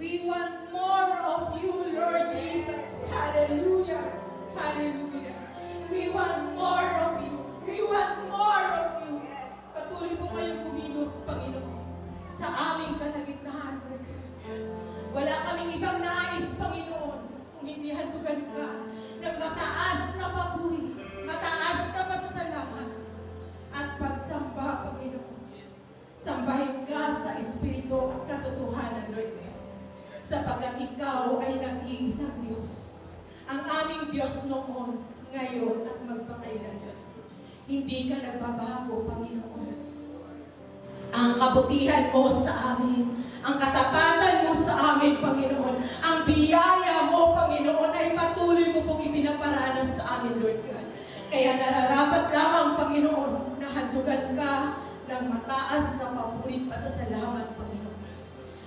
We want more of you, Lord Jesus. Hallelujah. Hallelujah. We want more of you. We want more of you. Patuloy po kayong kumilos, Panginoon, sa aming kalagitnaan, Lord. Wala kaming ibang nais, Panginoon, kung hindi handugan ka ng mataas na papuri, mataas na pasasalamat, at pagsamba, Panginoon. Sambahin ka sa Espiritu at katotohanan, Lord. Sapagkat ikaw ay nag-iisang Diyos. Ang aming Diyos noon, ngayon, at magpakailan. Hindi ka nagbabago, Panginoon. Ang kabutihan mo sa amin, ang katapatan mo sa amin, Panginoon, ang biyaya mo, Panginoon, ay patuloy mo pong ipinaparanas sa amin, Lord God. Kaya nararapat lamang, Panginoon, na handugan ka ng mataas na papurit pasasalamat, Panginoon.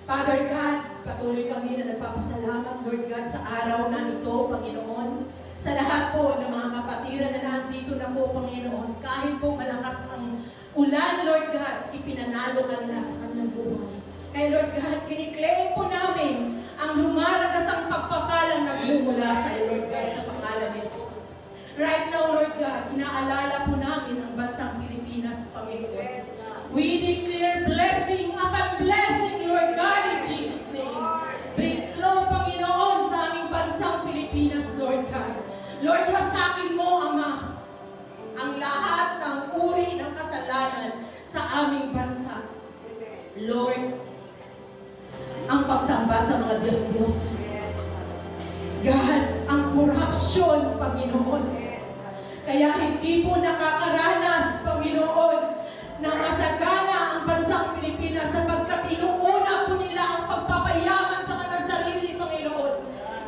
Father God, patuloy kami na nagpapasalamat, Lord God, sa araw na ito, Panginoon. Sa lahat po ng mga kapatiran na nandito na po, Panginoon, kahit po malakas ang ulan, Lord God, ipinanalo ka nila sa kanilang buhay. Kaya Lord God, kiniklaim po namin ang lumalagas ang pagpapalang nagmumula sa iyo, Lord God, sa pangalan ni Jesus. Right now, Lord God, inaalala po namin ang bansang Pilipinas, Panginoon. We declare blessing upon blessing, Lord God, in Jesus' name. Breakthrough, Panginoon, sa aming bansang Pilipinas, Lord God. Lord, wasakin mo, Ama, ang lahat ng uri ng kasalanan sa aming bansa. Lord, ang pagsamba sa mga Diyos-Diyos. God, ang korupsyon, Panginoon. Kaya hindi po nakakaranas, Panginoon, na masagana ang bansang Pilipinas sapagkat inuuna po nila ang pagpapayaman sa kanilang sarili, Panginoon.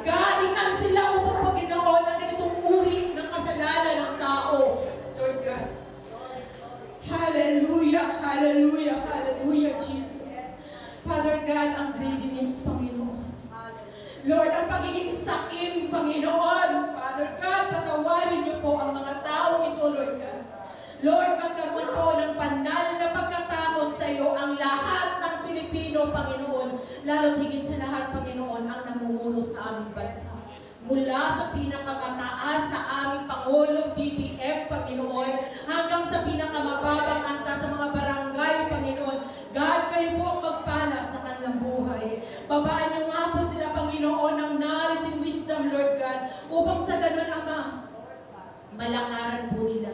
God, sila upang Panginoon ang ganitong uri ng kasalanan ng tao. Lord God. Hallelujah, hallelujah, hallelujah, Jesus. Father God, ang greediness, Panginoon. Lord, ang pagiging sakim, Panginoon. Father God, patawarin niyo po ang mga tao ito, Lord God. Lord, magkaroon po ng banal na pagkatakot sa iyo ang lahat ng Pilipino, Panginoon. Lalo higit sa lahat, Panginoon, ang namumuno sa aming bansa. Mula sa pinakamataas sa aming Pangulong BBM, Panginoon, hanggang sa pinakamababang antas sa mga barangay, Panginoon. God, kayo po ang magpala sa kanilang buhay. Babaan niyo nga po sila, Panginoon, ng knowledge and wisdom, Lord God, upang sa ganun, Ama, malakaran po nila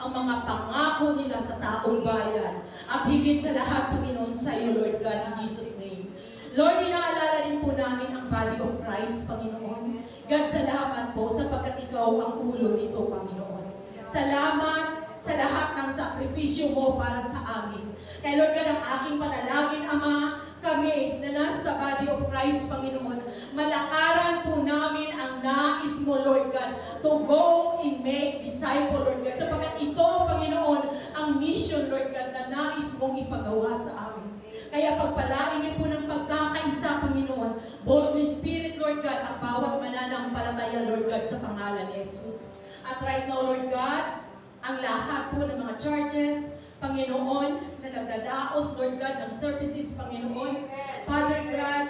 ang mga pangako nila sa taong bayan. At higit sa lahat, Panginoon, sa iyo, Lord God, in Jesus' name. Lord, inaalala rin po namin ang body of Christ, Panginoon. God, salamat po sapagkat ikaw ang ulo nito, Panginoon. Salamat sa lahat ng sakripisyo mo para sa amin. Kaya Lord God, ang aking panalangin, Ama, kami na nasa body of Christ, Panginoon, malakaran po namin ang nais mo, Lord God, to go and make disciple, Lord God. Sapagkat ito, Panginoon, ang mission, Lord God, na nais mong ipagawa sa amin. Kaya pagpalain niyo po ng pagkakaisa, Panginoon, Holy Spirit, Lord God, ang bawat mananampalataya, Lord God, sa pangalan ni Jesus. At right now, Lord God, ang lahat po ng mga churches, Panginoon, na nagdadaos, Lord God, ng services, Panginoon. Father God,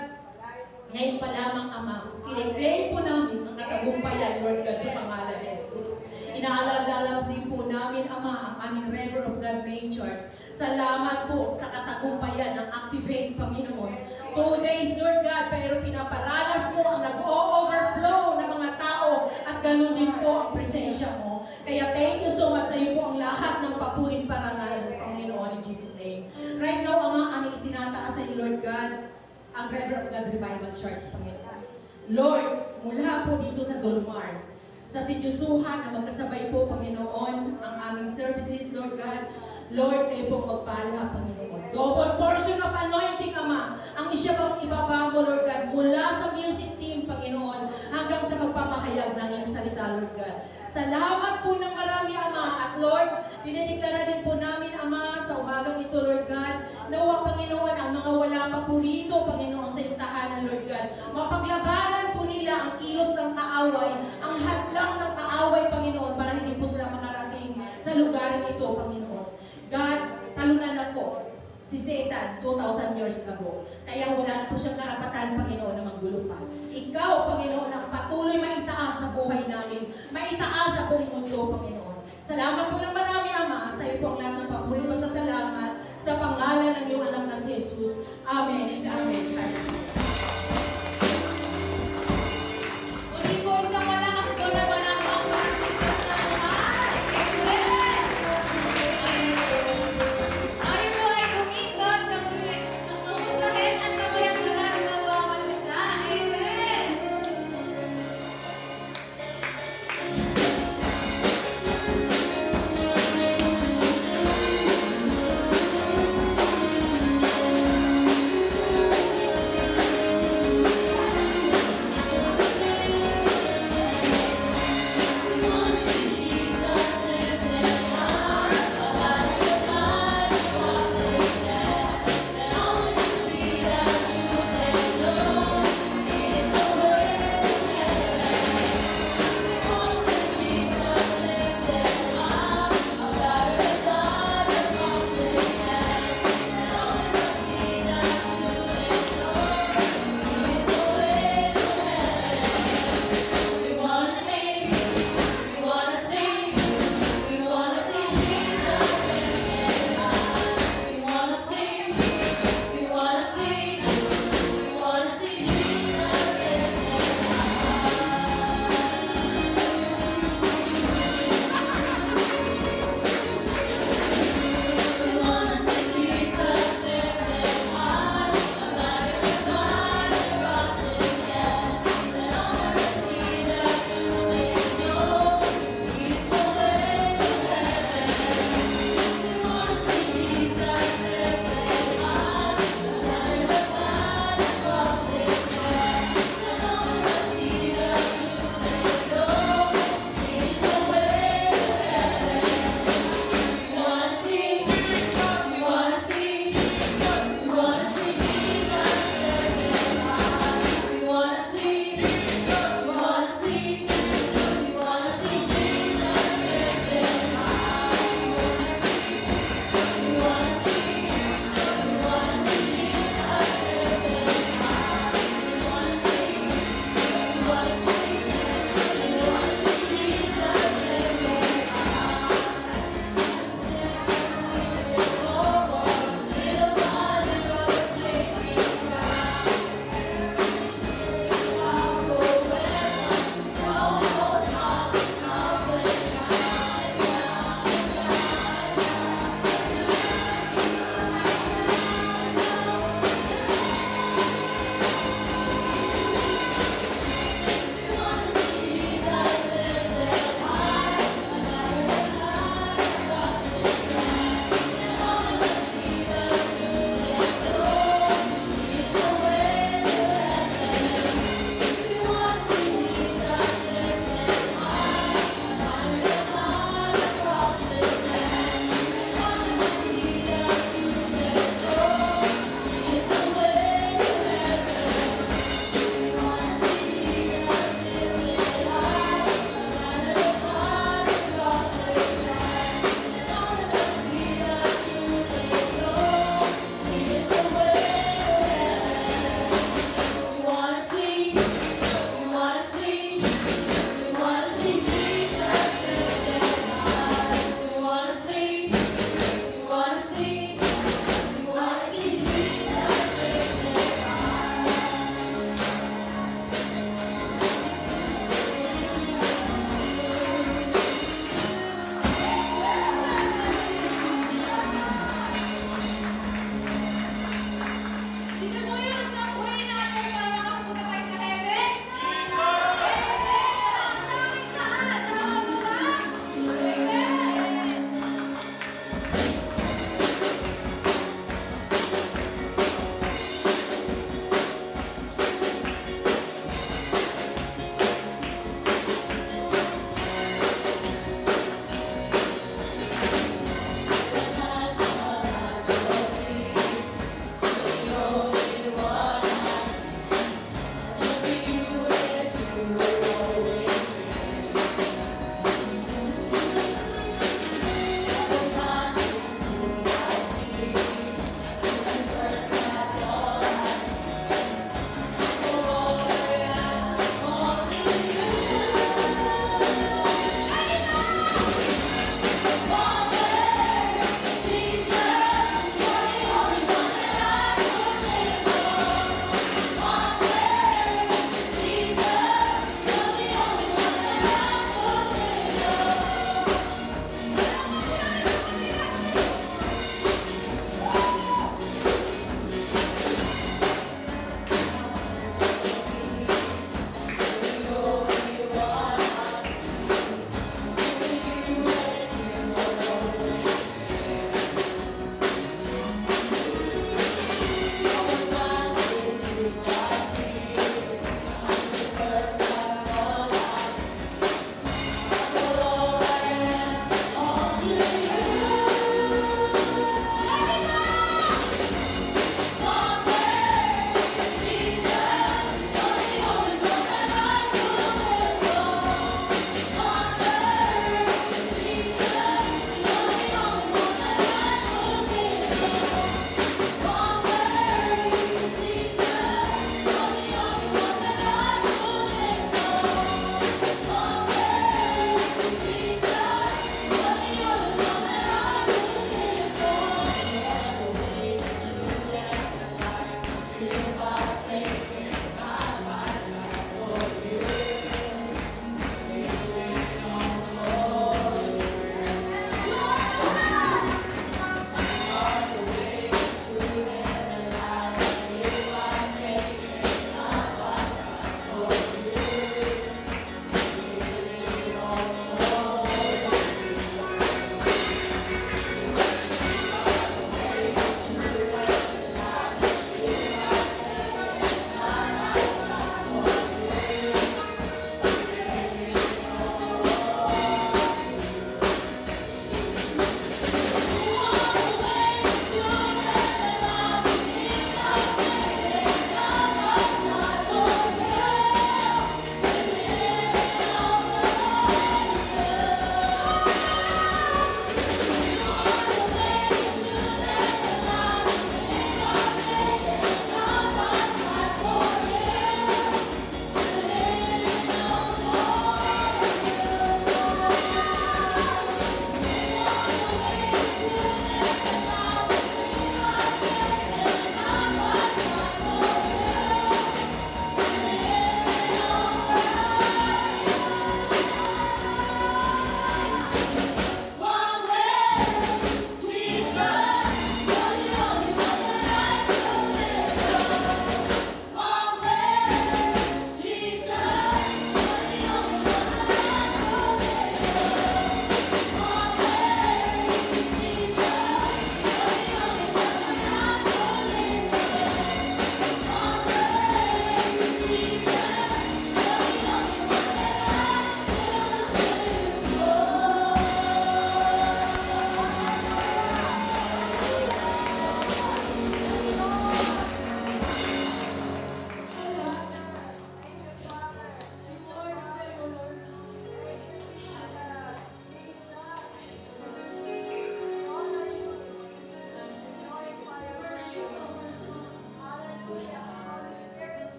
ngayon pa lamang, Ama, kiniklaim po namin ang katagumpayan, Lord God, sa pangalan ni Jesus. Inaalala din po namin, Ama, ang aming Reverend of God Majors. Salamat po sa katagumpayan ng Activate, Panginoon. 2 days, Lord God, pero pinaparanas mo ang nag-o-overflow ng mga tao at ganun din po ang presensya mo. Kaya thank you so much sa iyo po ang lahat ng papurit parangal, Panginoon, in Jesus' name. Right now, Ama, ang itinataas sa iyo, Lord God, ang Reverend of God Revival Church, Panginoon. Lord, mula po dito sa Dolmar, sa Sidyusuhan na magkasabay po, Panginoon, ang aming services, Lord God. Lord, kayo pong magpala, Panginoon. Double portion of anointing, Ama, ang siya pang ibaba mo, Lord God, mula sa music team, Panginoon, hanggang sa magpapahayag ng iyong salita, Lord God. Salamat po ng marami, Ama. At Lord, dinideklara din po namin, Ama, sa umagang ito, Lord God, nawa, Panginoon, ang mga wala pa po rito, Panginoon, sa iyong tahanan, Lord God. Mapaglabanan po nila ang kilos ng kaaway, ang hadlang ng kaaway, Panginoon, para hindi po sila makarating sa lugar ito, Panginoon. God, talunan na po si Satan 2,000 years ago. Kaya wala po siyang karapatan, Panginoon, na manggulo pa. Ikaw, Panginoon, ang patuloy maitaas sa buhay namin, maitaas sa buong mundo, Panginoon. Salamat po ng marami, Ama. Sa iyo po ang lahat ng papuri, masasalamat sa pangalan ng iyong anak na si Jesus. Amen and amen. Muli po isang malakas po na malakpak para sa Diyos na buhay. Amen! Tayo po ay kumikot ng mamusahin at kamayang-garan ng bawat isa. Amen!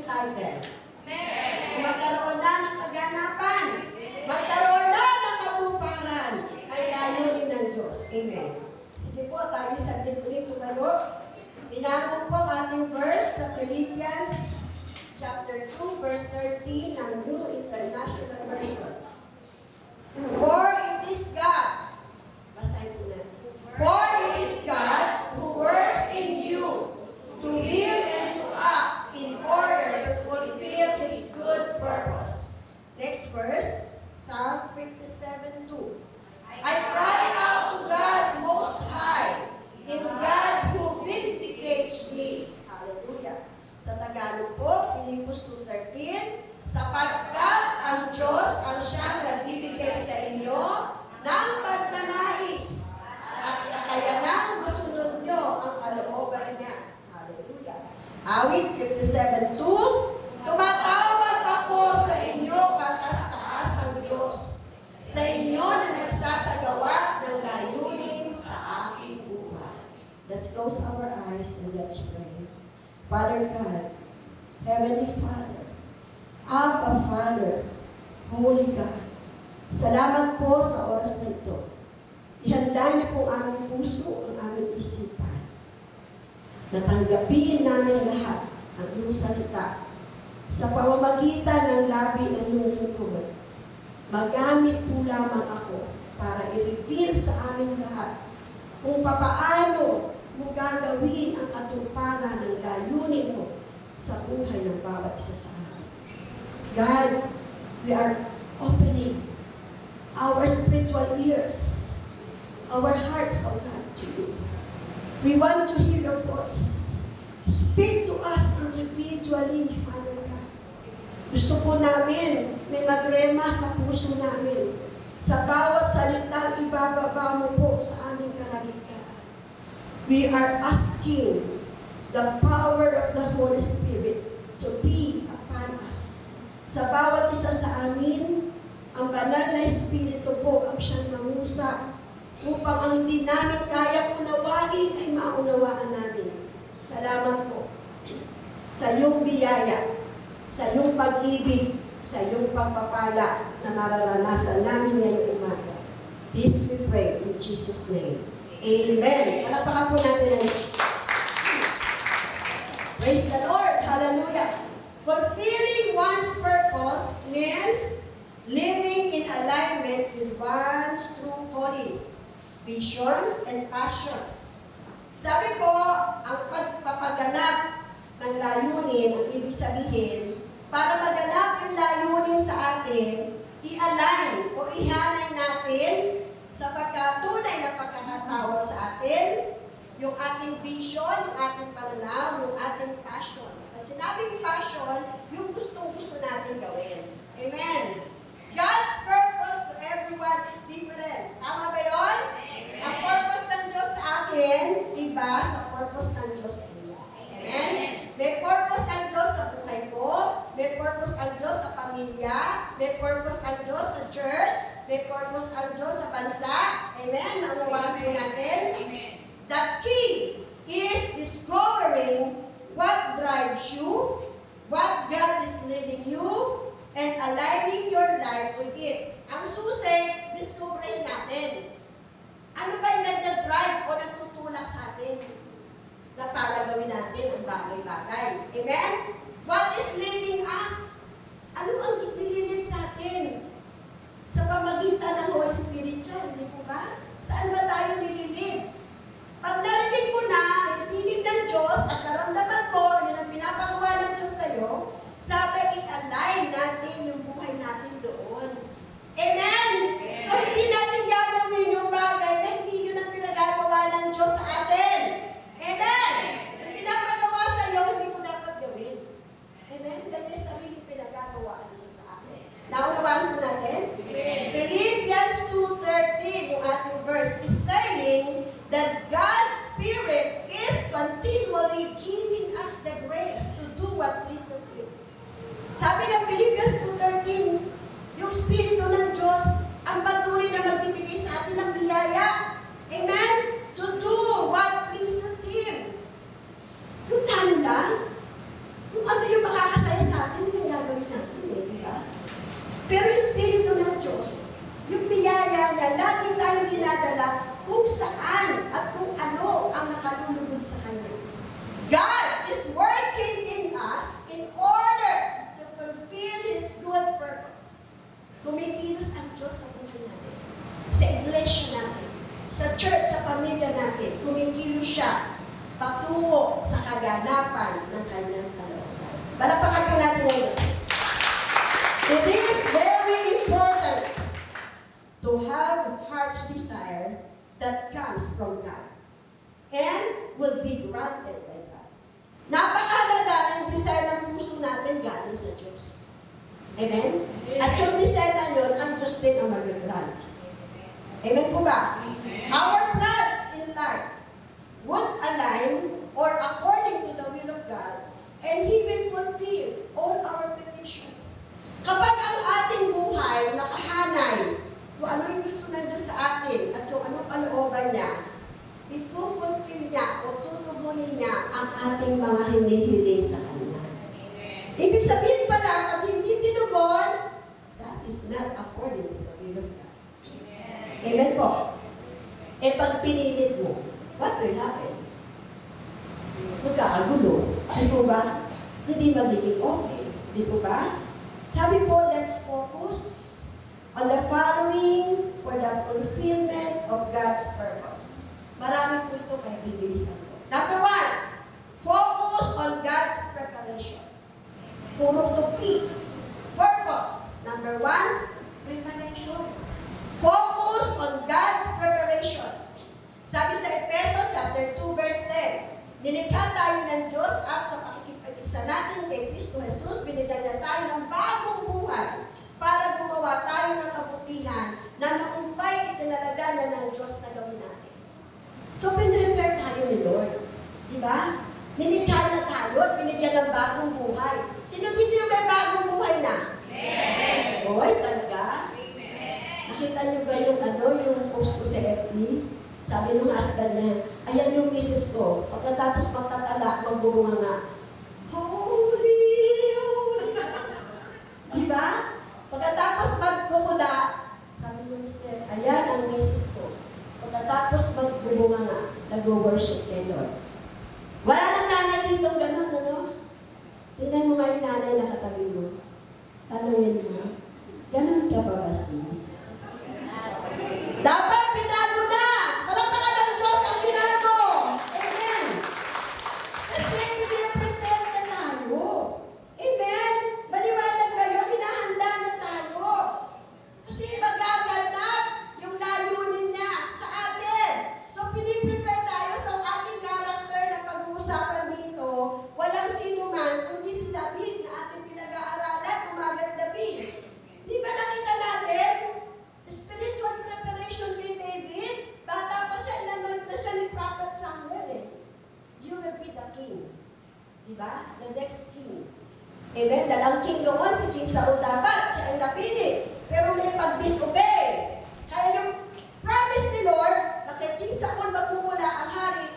excited? Magkaroon na ng kaganapan. Magkaroon na ng katuparan ang layunin ng Diyos. Amen. Sige po, tayo sa dito tumayo. Inako po ang ating verse sa Philippians chapter 2, verse 13 ng New International Version. For it is God. Basahin po na. For it is God who works in you to will and to act in order to fulfill His good purpose. Next verse, Psalm 57:2. I cry out to God Most High, in God who vindicates me. Hallelujah. Sa Tagalog po, Philippians 2:13, sapagkat ang Diyos ang siyang nagbibigay sa inyo ng pagnanais at kakayanang masunod nyo ang kalooban niya. Hallelujah. Awit 57:2, tumatawag ako sa inyo katas-taas ang Diyos, sa inyo na nagsasagawa ng layunin sa aking buhay. Let's close our eyes and let's pray. Father God, Heavenly Father, Abba Father, Holy God, salamat po sa oras na ito. Ihanda niyo po ang aming puso, ang aming isipan. Natanggapin namin lahat ang iyong salita sa pamamagitan ng labi ng iyong lingkod. Magamit po lamang ako para i-reveal sa aming lahat kung papaano mo gagawin ang katuparan ng layunin mo sa buhay ng bawat isa sa amin. God, we are opening our spiritual ears, our hearts, O God, to you. We want to hear your voice. Speak to us individually, Father God. Gusto po namin may magrema sa puso namin sa bawat salitang ibababa mo po sa aming kalagitnaan. We are asking the power of the Holy Spirit to be upon us. Sa bawat isa sa amin, ang banal na Espiritu po ang siyang mangusap upang ang hindi namin kaya unawain ay maunawaan namin. Salamat po sa iyong biyaya, sa iyong pag-ibig, sa iyong pagpapala na mararanasan namin ngayong umaga. This we pray in Jesus' name. Amen. Palapakan po natin. Praise the Lord. Hallelujah. Fulfilling one's purpose means living in alignment with one's true calling, visions, and passions. Sabi po, ang pagpapaganap ng layunin, ang ibig sabihin, para maganap yung layunin sa atin, i-align o ihanay natin sa pagkatunay na pagkakatawag sa atin, yung ating vision, yung ating pananaw, yung ating passion. Pag sinabing passion, yung gustong-gusto natin gawin. Amen. God's purpose to everyone is different. Tama ba yun? Amen. Ang purpose ng Diyos sa akin, iba sa purpose ng Diyos sa inyo. Amen? May purpose ang Diyos sa buhay ko, may purpose ang Diyos sa pamilya, may purpose ang Diyos sa church, may purpose ang Diyos sa bansa. Amen? Naunawaan po natin? Amen. The key is discovering what drives you, what God is leading you, and aligning your life with it. Ang susi, discoverin natin. Ano ba yung nagdadrive o nagtutulak sa atin na para gawin natin ang bagay-bagay? Amen? What is leading us? Ano ang nililid sa atin? Sa pamagitan ng Holy Spirit yan, di po ba? Saan ba tayo nililid? Pag narinig mo na, tinig ng Diyos at naramdaman mo, yun ang pinapagawa ng Diyos sa'yo, sabi, i-align natin yung buhay natin doon. Amen? So, hindi natin gagawin yung bagay na hindi yun ang pinagagawa ng Diyos sa atin. Amen? Yung pinapagawa sa'yo, hindi mo dapat gawin. Amen? Dahil sarili pinagagawa ng Diyos sa atin. Naunawaan po natin? Amen. Philippians 2:13, yung ating verse, is saying that God's Spirit is continually giving us the grace to do what pleases Him. Sabi ng Philippians 2:13, yung Espiritu ng Diyos ang patuloy na magbibigay sa atin ng biyaya. Amen? To do what pleases Him. Yung tayo lang, kung ano yung makakasaya Kanya, lagi tayong dinadala kung saan at kung ano ang nakalulugod sa Kanya. God is working in us in order to fulfill His good purpose. Kumikilos ang Diyos sa buhay natin, sa iglesia natin, sa church, sa pamilya natin. Kumikilos siya patungo sa kaganapan ng Kanyang kalooban. Palakpakan po natin ngayon. It is very important to have heart's desire that comes from God and will be granted by God. Napakahalaga ng desire ng puso natin galing sa Diyos. Amen? At yung desire na yun, ang Diyos din ang mag-grant. Amen po ba? Our plans in life would align or according to the will of God, and He will fulfill all our petitions. Kapag ang ating buhay nakahanay kung ano yung gusto ng Diyos sa atin at yung anong kalooban niya, ipufulfill niya o tutugunin niya ang ating mga hinihiling sa Kanya. Ibig sabihin pala, pag hindi tinugon, that is not according to the will of God. Amen po. E pag pinilit mo, what will happen? Magkakagulo. Di po ba? Hindi magiging okay. Di po ba? Sabi po, let's focus on the following for the fulfillment of God's purpose. Marami po ito kaya bibilisan ko. Number 1, focus on God's preparation. Puro to P. Purpose. Number 1, preparation. Focus on God's preparation. Sabi sa Efeso chapter 2 verse 10, nilikha tayo ng Diyos at sa pakikipag-isa natin kay Kristo Jesus, binigyan niya tayo ng bagong buhay para gumawa tayo ng kabutihan na naumpay itinalaga na ng Diyos na gawin natin. So, pinrepare tayo ni Lord. Diba? Nilikha na tayo at binigyan ng bagong buhay. Sino dito yung may bagong buhay na? Amen! Oy, talaga? Amen! Nakita niyo ba yung post ko sa FB? Sabi nung husband niya, ayan yung misis ko. Pagkatapos magtatala, magbubunga nga. Holy, holy. Diba? Pagkatapos magkumula, sabi nung mister, ayan ang misis ko. Pagkatapos magbubunga nga, nag-worship kay Lord. Wala nang nanay dito gano'n, ano? Tingnan mo nga yung nanay na katabi mo. Tanungin mo, gano'n ka ba, sis? Dapat binago na! Walang pangalang Diyos ang binago! Amen! Kasi hindi pretend na tayo. Amen! Maliwanag kayo, hinahanda na tayo. Kasi magaganap yung layunin niya sa atin. So, piniprepare tayo sa ating character na pag-uusapan dito. Walang sino man, kundi si David na ating pinag-aaralan, umaga't David. Di ba nakita natin? Spiritual preparation kay David, bata pa siya, inanoint na siya ni Prophet Samuel eh. You will be the king. Diba? The next king. Amen? Dalang king noon, si King Saul dapat, siya ay napili. Pero may pag-disobey. Kaya yung promise ni Lord, na kay King Saul magmumula ang hari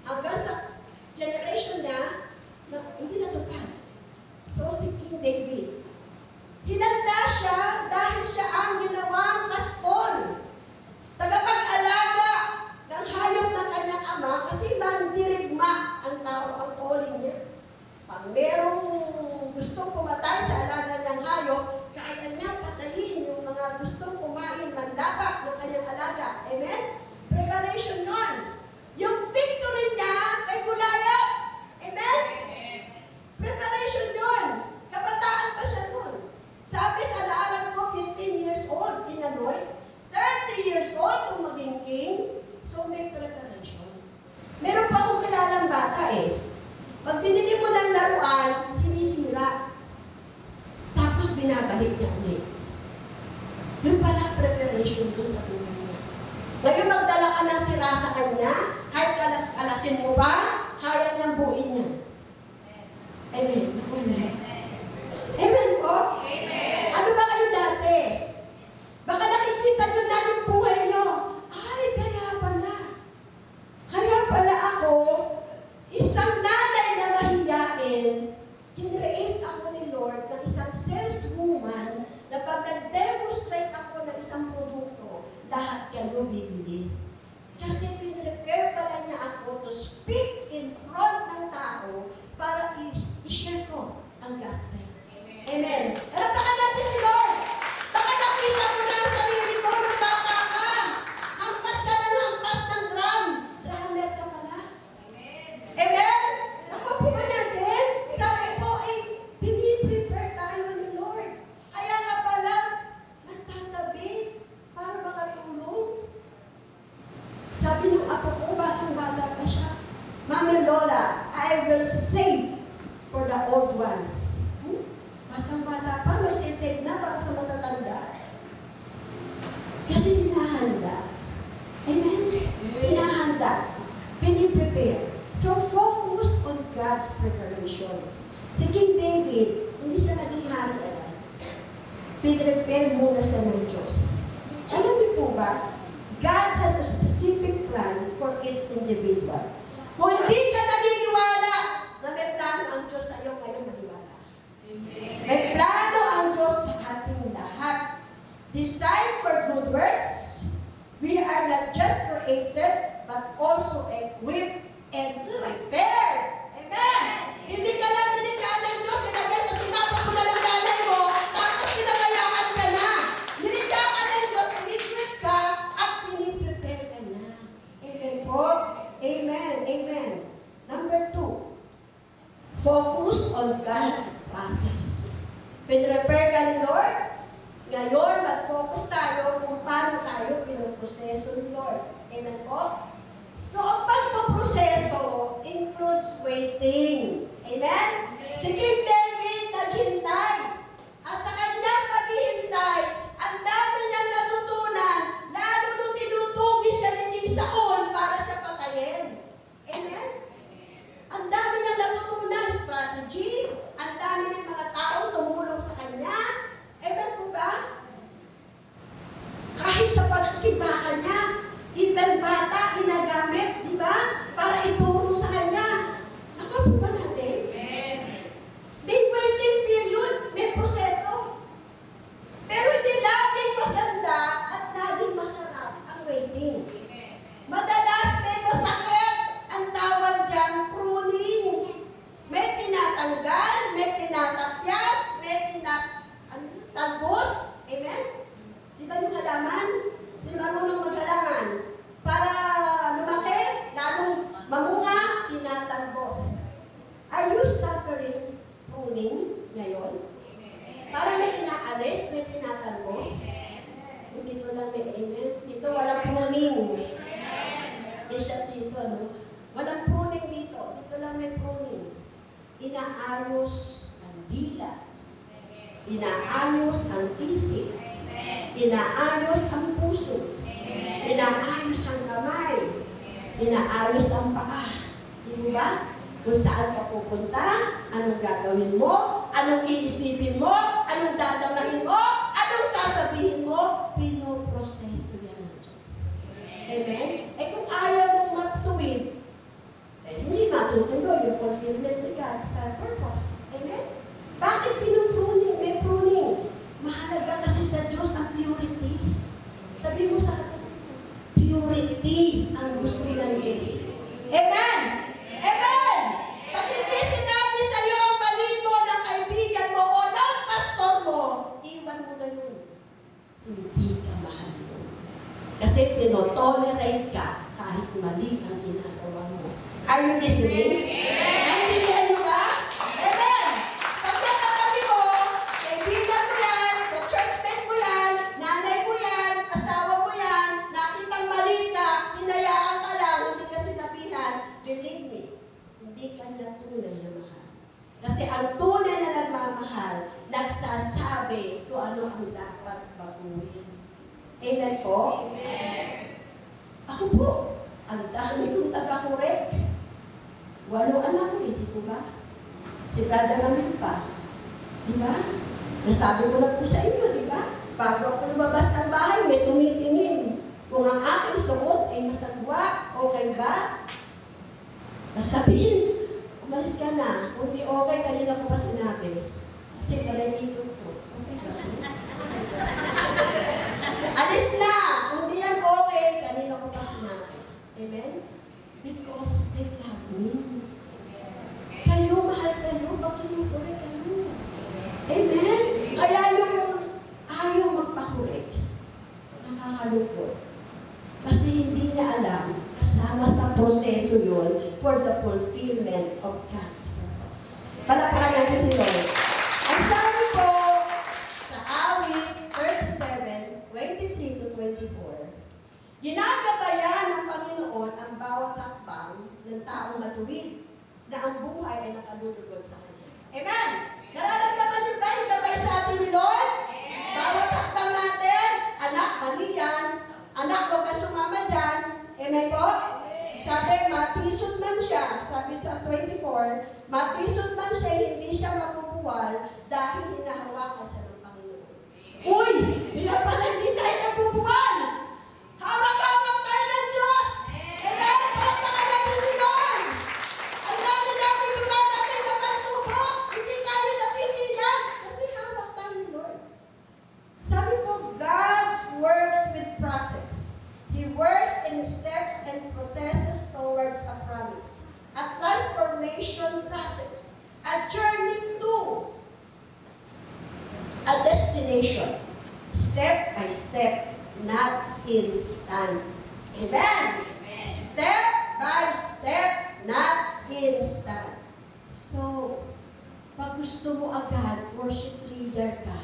hanggang sa generation niya, na hindi natupad. So si King David, hinanda siya dahil siya ang ginawang pastol. Tagapag-alaga ng hayop ng kanyang ama kasi mandirigma ang tao ang calling niya. Pag merong gustong pumatay sa alaga ng hayop, kaya niya patayin yung mga gustong kumain manlabak ng kanyang alaga. Amen? Preparation nun. Yung victory niya kay Goliath. Amen? Preparation yun. Kabataan pa siya nun. Sabi sa naaral ko, 15 years old, inanoy. 30 years old kung maging king. So, may preparation. Meron pa akong kilalang bata eh. Pag binili mo ng laruan, sinisira. Tapos binabalik niya ulit. Yung pala preparation dun sa buhay niya. Ngayon magdala ka ng sira sa kanya, kahit alasin mo pa, kaya niyang buuin niya. Amen. Amen. Amen po? Amen. Ano ba kayo dati? Baka nakikita nyo na yung buhay nyo. Ay, kaya pala. Kaya pala ako, isang nanay na mahiyain, kinreate ako ni Lord ng isang saleswoman na pag nag-demonstrate ako ng isang produkto, lahat you be believed. Kasi pinrepare pala niya ako to speak in front ng tao para i-share ko ang gospel. Amen. Palakpakan natin si Lord. Baka nakita mo na ang sarili mo, nagbaka ka. Hampas ka na ng hampas ng drum. Drummer ka pala. Amen. Ako po ba natin? Sabi po ay, piniprepare tayo ni Lord. Kaya nga pala, nagtatabi para makatulong. Sabi ng apo ko, batang-bata pa siya, Mami Lola, I will save for the old ones. Batang-bata pa, may sisave na para sa matatanda. Kasi hinahanda. Amen? Hinahanda. Piniprepare. So, focus on God's preparation. Si King David, hindi siya naging hari agad. Pinrepare muna siya ng Diyos. Alam niyo po ba, God has a specific plan for each individual. Kung hindi ka naniniwala na may plano ang Diyos sa iyo, ngayon maniwala. May plano ang Diyos sa ating lahat. Designed for good works, we are not just created, but also equipped and prepared. Amen! Hindi ka lang nilikhaan ng Diyos, ilagay sa sinapot mo na ng nanay mo, tapos kinakayaan ka na. Nilikhaan ka ng Diyos, equipped ka, at piniprepare ka na. Amen po? Amen. Amen. Number 2, focus on God's process. Pinrepare ka ni Lord. Ngayon, mag-focus tayo kung paano tayo pinoproseso ni Lord. Amen po? So, ang pagpaproseso includes waiting. Amen? Si King David naghintay. At sa kanyang paghihintay, ang dami niyang natutunan, lalo nung tinutugi siya ni King Saul para siya patayin. Amen? Ang dami niyang natutunan, strategy, ang dami ng mga tao tumulong sa kanya. Amen po ba? Kahit sa pagkibaka niya, ibang bata ginagamit, di ba? Para ituro sa kanya. Ako po ba natin? May waiting period, may proseso. Pero hindi laging masanda at laging masarap ang waiting. Madalas may masakit, ang tawag dyan, pruning. May tinatanggal, may tinatapyas, may talbos. Amen? Di ba yung halaman? Yung marunong maghalaman. Para lumaki, lalong mamunga, tinatalbos. Are you suffering pruning ngayon? Para may inaalis, may tinatalbos? Dito lang may amen. Dito walang pruning. Bishop dito, ano? Walang pruning dito. Dito lang may pruning. Inaayos ang dila. Inaayos ang isip. Inaayos ang puso. Inaayos ang kamay. Inaayos ang paa. Di ba? Kung saan ka pupunta, anong gagawin mo, anong iisipin mo, anong dadamahin mo, anong sasabihin mo, pinoproseso yan ng Diyos. Amen? Eh kung ayaw mong matuwid, eh hindi matutuloy yung fulfillment ni God sa purpose. Amen? Bakit pinupruning? May pruning. Mahalaga kasi sa Diyos ang purity. Sabi mo sa atin, purity ang gusto ng Diyos. Amen! Amen! Pag hindi sinabi sa iyo ang palito ng kaibigan mo o ng pastor mo, iwan mo na yun. Hindi ka mahal mo. Kasi tinotolerate ka kahit mali ang ginagawa mo. Are you listening? Naintindihan mo ba? Amen! Pagkakatabi mo, kaibigan mo yan, ka-churchmate mo yan, nanay mo yan, asawa mo yan, nakitang mali ka, hinayaan ka lang, hindi ka sinabihan, believe me, hindi ka niya tunay na mahal. Kasi ang tunay na nagmamahal, nagsasabi kung ano ang dapat baguhin. Amen po? Amen. Ako po, ang dami kong taga-correct. 8 anak ko eh, di po ba? Si Brother namin pa. Di ba? Nasabi ko na po sa inyo, di ba? Bago ako lumabas ng bahay, may tumitingin. Kung ang aking suot ay masagwa, okay ba? Nasabihin, umalis ka na. Kung di okay, kanina ko pa sinabi. Kasi pala dito po. Okay ba? Alis na! Kung di yan okay, Amen? Because they love me. Kayo, mahal kayo, pag kinukuri kayo. Amen? Kaya yung ayaw magpakuri, nakakalungkot. Kasi hindi niya alam, kasama sa proseso yun for the fulfillment of God's purpose. Palakpakan natin si Lord. Ang sabi po sa awit 37, 23 to 24, ginagabayan ng Panginoon ang bawat hakbang ng taong matuwid na ang buhay ay nakalulugod sa Kanya. Amen? Nararamdaman niyo ba yung gabay sa atin ni Lord? Bawat hakbang natin, anak, mali yan. Anak, huwag ka sumama dyan. Amen po? Sabi, matisod man siya. Sabi sa 24, matisod man siya, hindi siya mapupuwal dahil hinahawakan siya ng Panginoon. Uy! Hindi pala hindi tayo napupuwal! Hawak-hawak tayo ng Diyos! Amen? Palakpakan natin si Lord! Ang dami natin dumadating na pagsubok, hindi tayo natitigan kasi hawak tayo ni Lord. Sabi po, God works with process. He works in steps and processes towards a promise, a transformation process, a journey to a destination, step by step, not instant. Amen? Step by step, not instant. So, pag gusto mo agad, worship leader ka,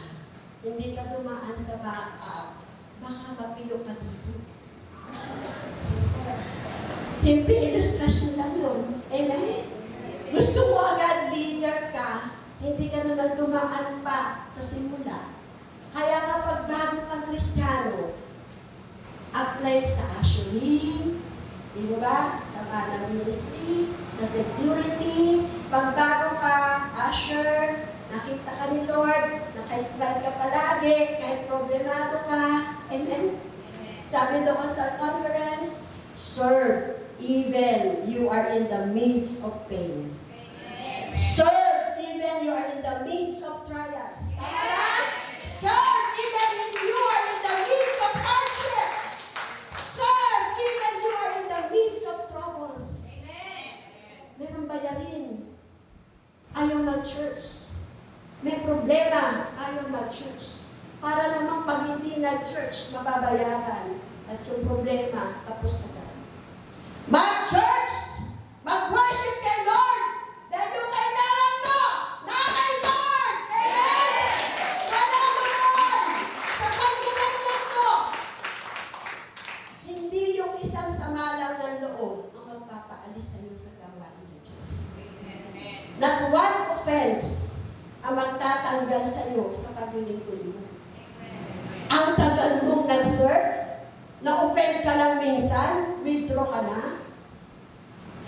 hindi ka dumaan sa backup, baka mapiyo ka dito. Simple illustration lang yun. Amen? Gusto mo agad leader ka, hindi ka naman dumaan pa sa simula. Kaya kapag bago kang Kristiyano, apply sa ushering, di ba? Sa Mana Ministry, sa security, pag bago ka, usher, nakita ka ni Lord, naka-smile ka palagi, kahit problemado ka. Amen? Sabi doon sa conference, serve even you are in the midst of pain. Serve even you are in the midst of trials. Serve even when you are in the midst of hardship. Serve even you are in the midst of troubles. Meron bayarin. Ayaw mag-church. May problema. Ayaw mag-church. Para namang pag hindi nag-church, mababayaran. At yung problema, tapos na. Mag-church! Mag-worship kay Lord! Dahil yung kailangan mo, na kay Lord! Amen! Wala mo naman sa pagkumanggap mo. Hindi yung isang sama lang ng loob ang magpapaalis sa iyo sa gawain ng Diyos. Not one offense ang magtatanggal sa iyo sa paglilingkod mo. Ang tagal mong nag-serve, na-offend ka lang minsan, withdraw ka na.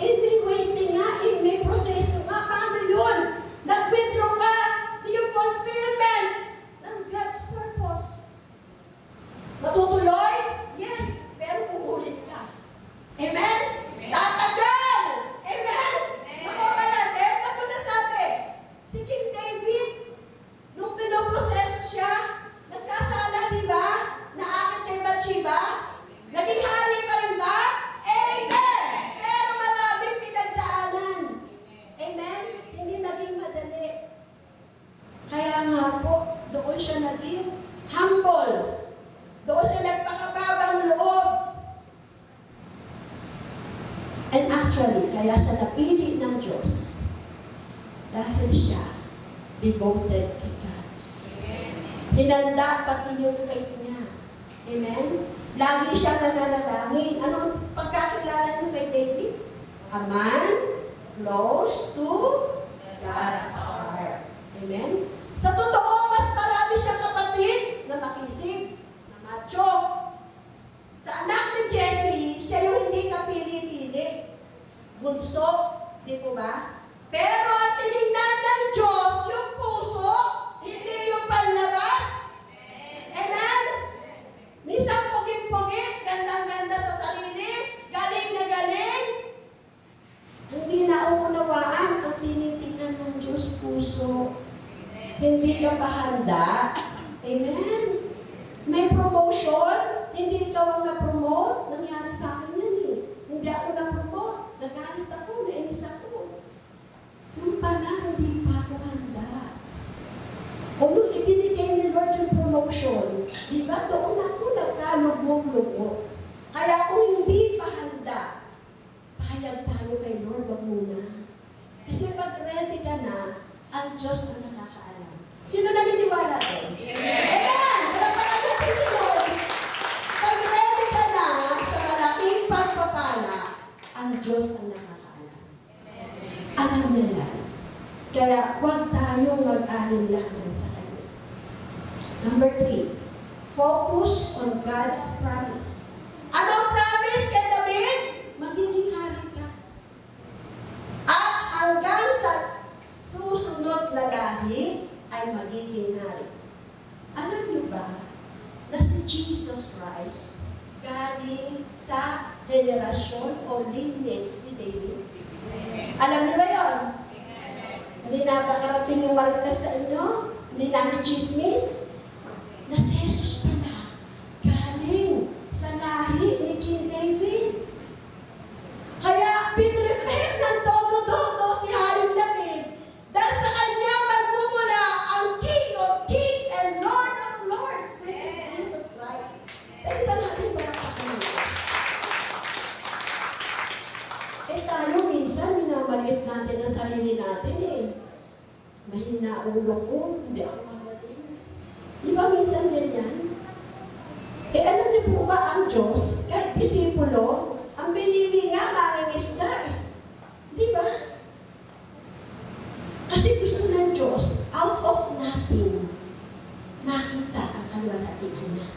May waiting nga, may proseso nga. Paano yun? Nag-withdraw ka, yung fulfillment ng God's purpose. Matutuloy? Yes, pero uulit ka. Amen? Tatagal! Amen? Nakuha natin, ito na sabi, si King David, nung pinoproseso siya, nagkasala, di ba? Naakit kay Bathsheba, naging hari pa rin ba? Amen! Pero maraming pinagdaanan. Amen? Hindi naging madali. Kaya nga po, doon siya naging humble. Doon siya nagpakababang loob. And actually, kaya siya napili ng Diyos dahil siya devoted kay God. Hinanda pati yung faith niya. Amen? Lagi siya nananalangin. Anong pagkakilala niyo kay David? A man close to God's heart. Amen? Sa totoo, mas marami siyang kapatid na makisig, na macho. Sa anak ni Jesse, siya yung hindi kapili-pili. Bunso, di po ba? Pero ang tinignan ng Diyos, yung puso, hindi yung panlabas. Amen? Minsan pugit-pugit, gandang-ganda sa sarili, galing na galing. Hindi nauunawaan ang tinitingnan ng Diyos puso. Hindi ka pa handa. Amen? May promotion, hindi ikaw ang na-promote. Nangyari sa akin yan eh. Lord, wag muna. Kasi pag ready ka na, ang Diyos ang nakakaalam. Sino naniniwala doon? Amen! Palakpakan natin si Lord. Pag ready ka na sa malaking pagpapala, ang Diyos ang nakakaalam. Alam niya yan. Kaya huwag tayong mag-alinlangan sa Kanya. Number 3, focus on God's promise. Anong promise kay David? Magiging hari ka. At hanggang sa susunod na lahi ay magiging hari. Alam niyo ba na si Jesus Christ galing sa generasyon o lineage ni David? Alam niyo ba yun? Hindi napakarating yung marites sa inyo? Hindi namin chismis? Na si Jesus pala galing sa lahi ni King David. Kaya pinrepare ng todo-todo si Haring David dahil sa kanya magmumula ang King of Kings and Lord of Lords, which is Jesus Christ. Pwede ba natin palakpakan nito? Tayo minsan minamaliit natin ang sarili natin eh. Mahina ulo ko, hindi ako magaling. Di ba minsan ganyan? Alam niyo po ba ang Diyos, kahit disipulo, ang pinili nga mangingisda eh. Di ba? Kasi gusto ng Diyos, out of nothing, makita ang kalwalhatian niya.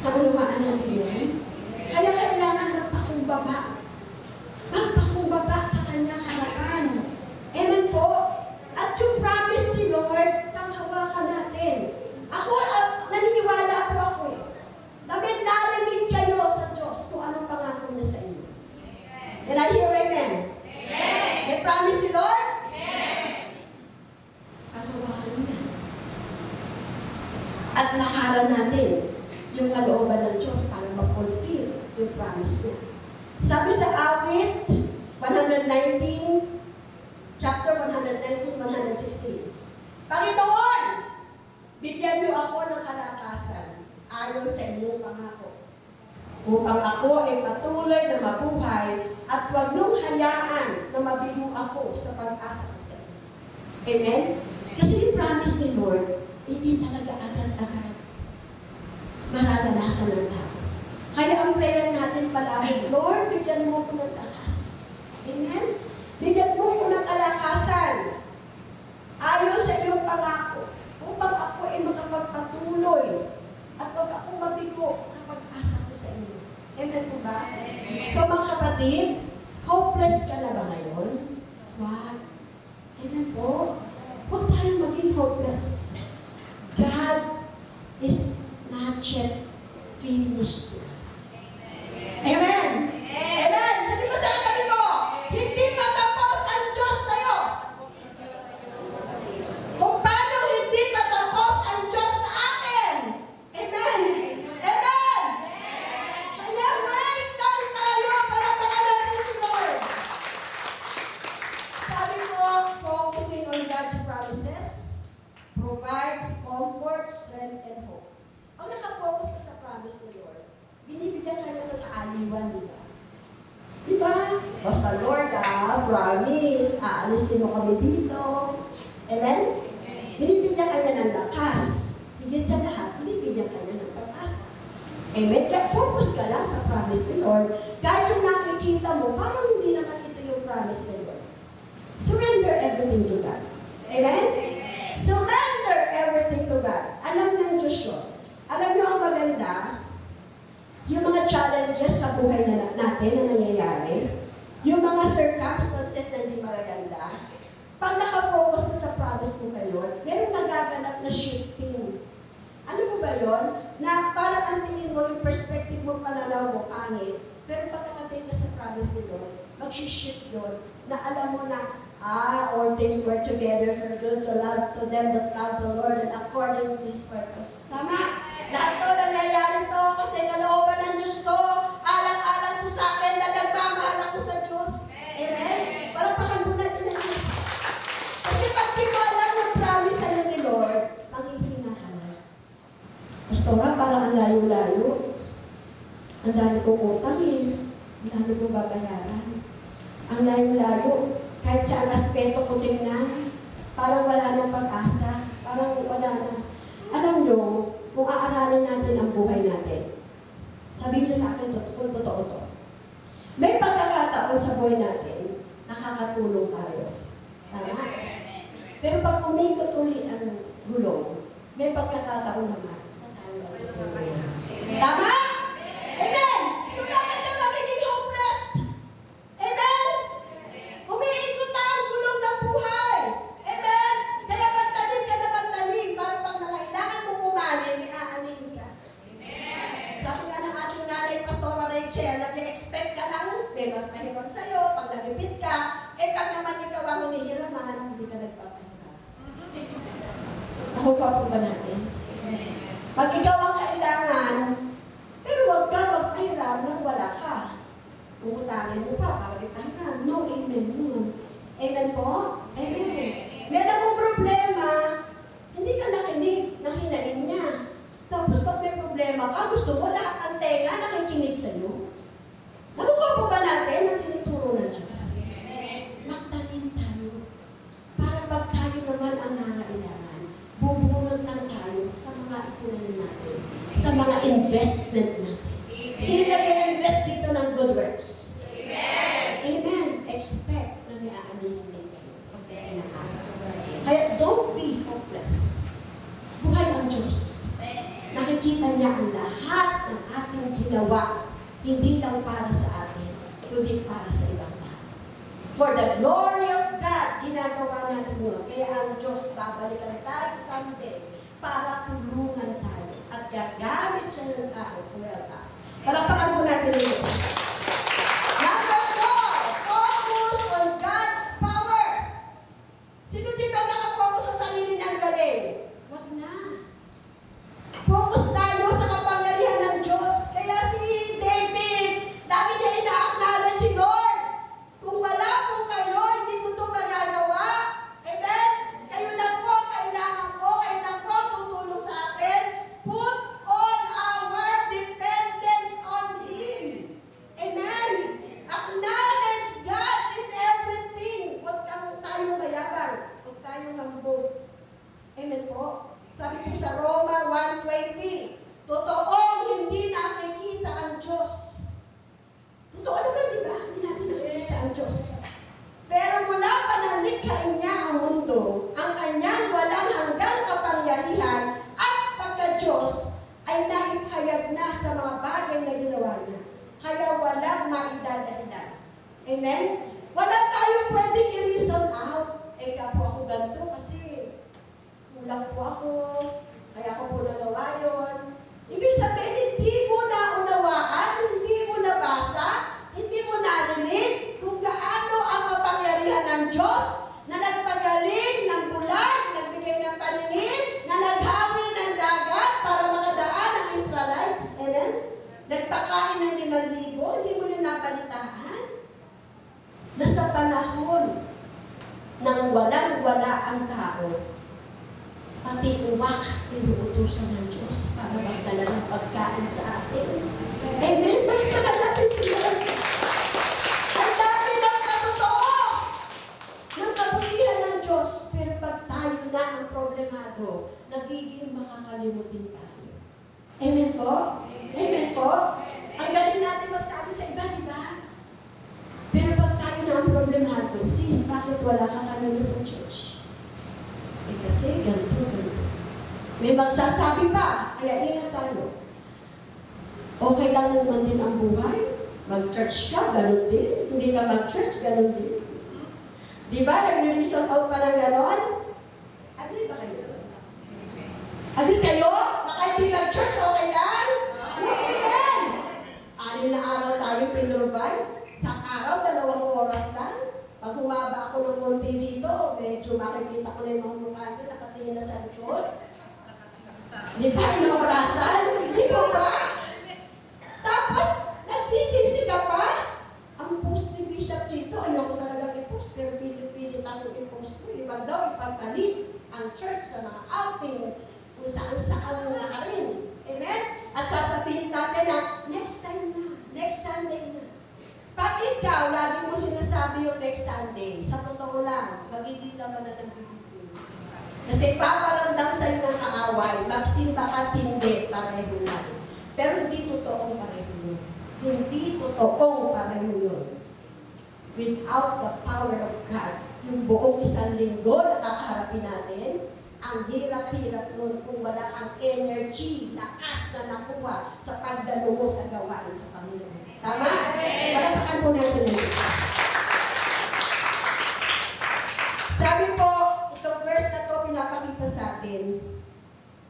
Kaunawaan natin yan? Kaya kailangan magpakumbaba. Magpakumbaba sa kanyang harapan. Amen po? At yung promise ni Lord, tanghawakan natin. Ako, naniniwala po ako. Dapat narinig kayo sa Diyos kung anong pangako niya sa inyo. Can I hear amen? Amen. May promise si Lord? Amen. Tanghawakan niya. At lakaran natin yung kalooban ng Diyos para mag-fulfill yung promise niya. Sabi sa awit 119, chapter 119, 116. Panginoon, bigyan niyo ako ng kalakasan ayon sa inyong pangako, upang ako ay patuloy na mabuhay at huwag niyong hayaan na mabigo ako sa pag-asa ko sa inyo. Amen? Kasi yung promise ni Lord, hindi talaga agad-agad mararanasan ng tao. Kaya ang prayer natin palagi, Lord, bigyan mo ko ng lakas. Amen? Bigyan mo ko ng kalakasan ayon sa iyong pangako upang ako ay makapagpatuloy at huwag ako mabigo sa pag-asa ko sa inyo. Amen po ba? Amen. So mga kapatid, hopeless ka na ba ngayon? Wag. Amen po? Huwag tayong maging hopeless. God is not yet finished with us. Amen. Amen. Sabi mo sa katabi mo, hindi matapos ang Diyos sa'yo. Kung paano hindi matapos ang Diyos sa akin. Amen. Amen. Kaya wait lang tayo para pakalanin si Lord. Sabi ko, focusing on God's promises provides comfort, strength, and hope. Ang nakafocus ka sa promise ni Lord, binibigyan ka ng kaaliwan, di ba? Di ba? Basta Lord, promise, aalisin mo kami dito. Amen? Binibigyan ka niya ng lakas. Higit sa lahat, binibigyan ka niya ng pag-asa. Amen? Kaya focus ka lang sa promise ni Lord. Kahit yung nakikita mo, parang hindi naman ito yung promise ni Lord. Surrender everything to God. Amen? Surrender everything to God. Alam ng Diyos yun. Alam niyo ang maganda, yung mga challenges sa buhay natin na nangyayari, yung mga circumstances na hindi magaganda, pag nakafocus ka sa promise mo kay Lord, meron nagaganap na shifting. Ano mo ba yun? Na parang ang tingin mo, yung perspective mo, pananaw mo, pangit. Pero pagkakating ka sa promise ni Lord, mag-shift yun, na alam mo na, all things work together for good to love to them that love the Lord and according to His purpose. Tama? Lahat to nangyayari to kasi kalooban ng Diyos to. Alang-alang to sa akin na nagmamahal ako sa Diyos. Amen? Parang pakandun natin ang Diyos. Kasi pag di mo alam yung promise sa'yo ni Lord, manghihina ka na. Pastora, parang ang layo-layo. Ang dami kong utang eh. Ang dami kong babayaran. Ang layo-layo. Kahit sa aspeto ko tingnan, parang wala nang pag-asa. Parang wala na. Alam nyo, kung aaralin natin ang buhay natin, sabihin nyo sa akin, kung totoo to. May pagkakataon sa buhay natin, nakakatulong tayo. Tama? Pero pag umikot uli ang gulong, may pagkakataon naman, natalo ang tutulong. Tama? Amen! So bakit ka magiging hopeless? Amen? Umiikot ang gulong ng buhay. Amen? Kaya magtanim ka na magtanim para pag nangailangan mong umanin, iaanihin ka. Sabi nga ng ating nanay, Pastora Rachel, nag-expect ka lang, may magpahiram sa'yo, pag nagipit ka, pag naman ikaw ang humihiraman, hindi ka nagpapahiram. Ako pa po ba natin? Pag ikaw ang kailangan, pero huwag ka magpahiram nang wala ka. Utangin mo pa para ipahiram. No, amen nun. Amen po? Amen. Meron akong problema, hindi ka nakinig, hinaing niya. Tapos pag may problema ka, gusto mo lahat ang tenga nakikinig sa'yo. Nakuha po ba natin ang tinuturo ng Diyos? Magtanim tayo. Para pag tayo naman ang nangailangan, bubunot lang tayo sa mga itunan natin, sa mga investment natin. Sino nag-invest dito ng good works? Amen. Expect na may aanihin din kayo. Kaya don't be hopeless. Buhay ang Diyos. Nakikita niya ang lahat ng ating ginawa, hindi lang para sa atin, kundi para sa ibang tao. For the glory of God, ginagawa natin yun. Kaya ang Diyos, babalikan tayo someday para tulungan tayo at gagamit siya ng tao to help us. Palakpakan po natin yun. Number 4, focus on God's power. Sino dito nakapokus sa sarili ng galing? Wag na. Focus tayo sa kapangyarihan ng Diyos. Kaya si David, dami niya ina-acknowledge si Lord. Kung wala po kayo, hindi ko ito magagawa. Amen? Kayo lang po, kailangan po, kayo lang po tutulong sa atin. Put all our dependence on Him. Amen? Acknowledge God in everything. Huwag tayong mayabang. Huwag tayong hambog. Amen po? Sabi po sa Roma 1:20, totoong hindi nakikita ang Diyos. Totoo naman, di ba? Hindi natin nakikita ang Diyos. Pero mula pa nang likhain niya ang mundo, ang kanyang walang hanggang kapangyarihan at pagka-Diyos ay naihayag na sa mga bagay na ginawa niya. Kaya walang maidadahilan. Amen? Wala tayong pwedeng i-reason out. Po ako ganito kasi kulang po ako, kaya ako po nagawa yun. Ibig sabihin, hindi mo naunawaan, hindi mo nabasa, hindi mo narinig kung gaano ang kapangyarihan ng Diyos na nagpagaling ng bulag, nagbigay ng paningin, na naghawi ng dagat para makadaan ang Israelites. Amen? Nagpakain ng 5,000, hindi mo yun napalitaan. Nasa panahon ng walang-wala ang tao, pati uwak inuutusan ng Diyos para magdala ng pagkain sa atin. Amen? Balikan natin sila. Ang dami ng katotoo ng kabutihan ng Diyos. Pero pag tayo na ang problemado, nagiging makakalimutin tayo. Amen po? Amen po? Ang galing natin magsabi sa iba, di ba? Pero pag tayo na ang problemado, sis, bakit wala ka kanina sa church? Kasi ganito. May magsasabi pa, kaya ingat tayo. Okay lang naman din ang buhay. Mag-church ka, ganun din. Hindi ka mag-church, ganun din. Di ba? Nag-release out pa ng ganon? Agree ba kayo? Agree kayo? Baka hindi mag-church, okay lang? Amen! 6 na araw tayo pinrovide. Sa araw, 2 oras lang. Pag humaba ako ng konti dito, medyo makikita ko na yung mga mukha nyo, nakatingin na sa likod. Di ba? Inorasan? Di ba ba? Tapos, nagsisisi ka pa. Ang post ni Bishop Chito, ayoko talaga i-post, pero pilit-pilit ako i-post ko. Iba daw, ipagpalit ang church sa mga outing kung saan-saan na rin. Amen? At sasabihin natin na, next time na, next Sunday na. Pag ikaw, lagi mo sinasabi, masasabi yung next Sunday. Sa totoo lang, magiging naman na ng bibigyo. Kasi paparamdam sa'yo ng kaaway, magsimba ka, hindi, pareho lang. Pero hindi totoong pareho yun. Hindi totoong pareho yun. Without the power of God, yung buong isang linggo na kakaharapin natin, ang hirap-hirap nun kung wala kang energy, lakas na nakuha sa pagdalo mo sa gawain sa Panginoon. Tama? Palapakan po natin ng Diyos. Sabi po, itong verse na to pinapakita sa atin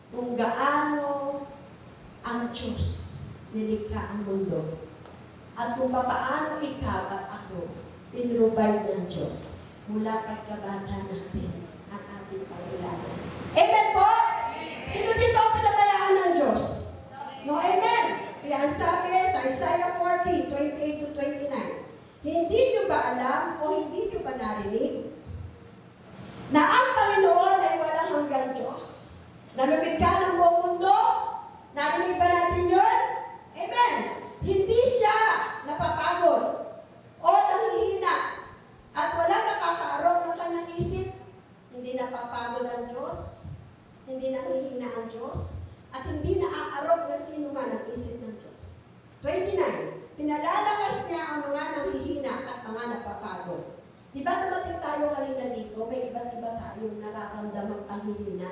kung gaano ang Diyos nilikha ang mundo at kung paano ikaw at ako pinrovide ng Diyos mula pagkabata natin ang ating pangailangan. Amen po? Sino dito ang pinabayaan ng Diyos? No, amen. Kaya ang sabi sa Isaiah 40, 28 to 29, hindi nyo ba alam o hindi nyo ba narinig na ang Panginoon ay walang hanggang Diyos? Na lumikha ng buong mundo? Narinig ba natin yun? Amen. Hindi siya napapagod o nanghihina at walang nakakaarong ng kanyang isip. Hindi napapagod ang Diyos, hindi nanghihina ang Diyos, at hindi naaarog na sino man ang isip ng Diyos. 29. Pinalalakas niya ang mga nanghihina at mga napapagod. Di ba dumating tayo kanina dito, may iba't iba tayong nararamdamang panghihina?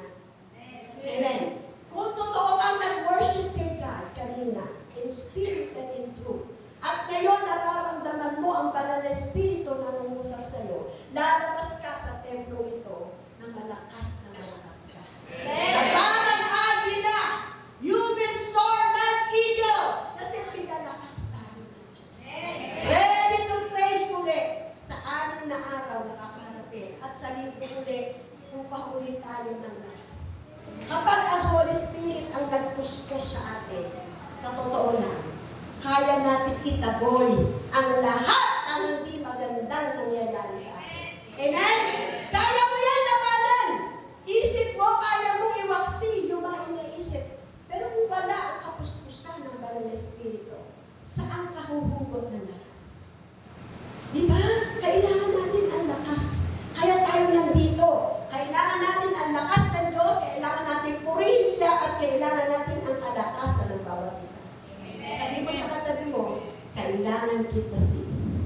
Amen. Kung totoo kang nag-worship kay God kanina, in spirit and in truth, at ngayon nararamdaman mo ang banal na espiritu na nangusap sa iyo, lalabas ka sa templo ito na malakas ka. Na parang agila, you will soar like eagle. Kasi pinalakas tayo ng Diyos. Ready to face ulit sa 6 na araw na kakaharapin at sa linggo ulit upang ulit tayo ng lakas. Kapag ang Holy Spirit ang nagpuspos sa atin, sa totoo lang, kaya natin itaboy ang lahat ng hindi magandang nangyayari sa atin. Amen? Kaya mo yan labanan. Isip mo, kaya mong iwaksi yung mga iniisip. Pero kung wala ang kapuspusan ng banal na espiritu, saan ka huhugot ng lakas? Di ba? Kailangan natin ang lakas. Kaya tayo nandito. Kailangan natin ang lakas ng Diyos, kailangan natin purihin siya, at kailangan natin ang kalakasan ng bawat isa. Sabi mo sa katabi mo, kailangan kita sis.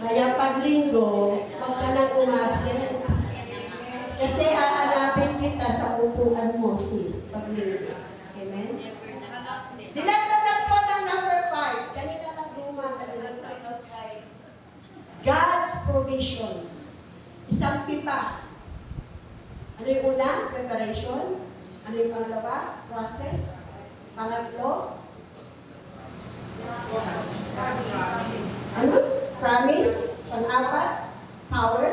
Kaya pag linggo, huwag ka nang umabsent. Kasi hahanapin kita sa upuan mo sis. Pag linggo. Amen? Dinagdagan po ng number 5. Kanina lang God's provision. Isang pipa. Ano yung una? Preparation. Ano yung pangalawa? Process. Pangatlo? Ano? Promise. Pang-apat? Power.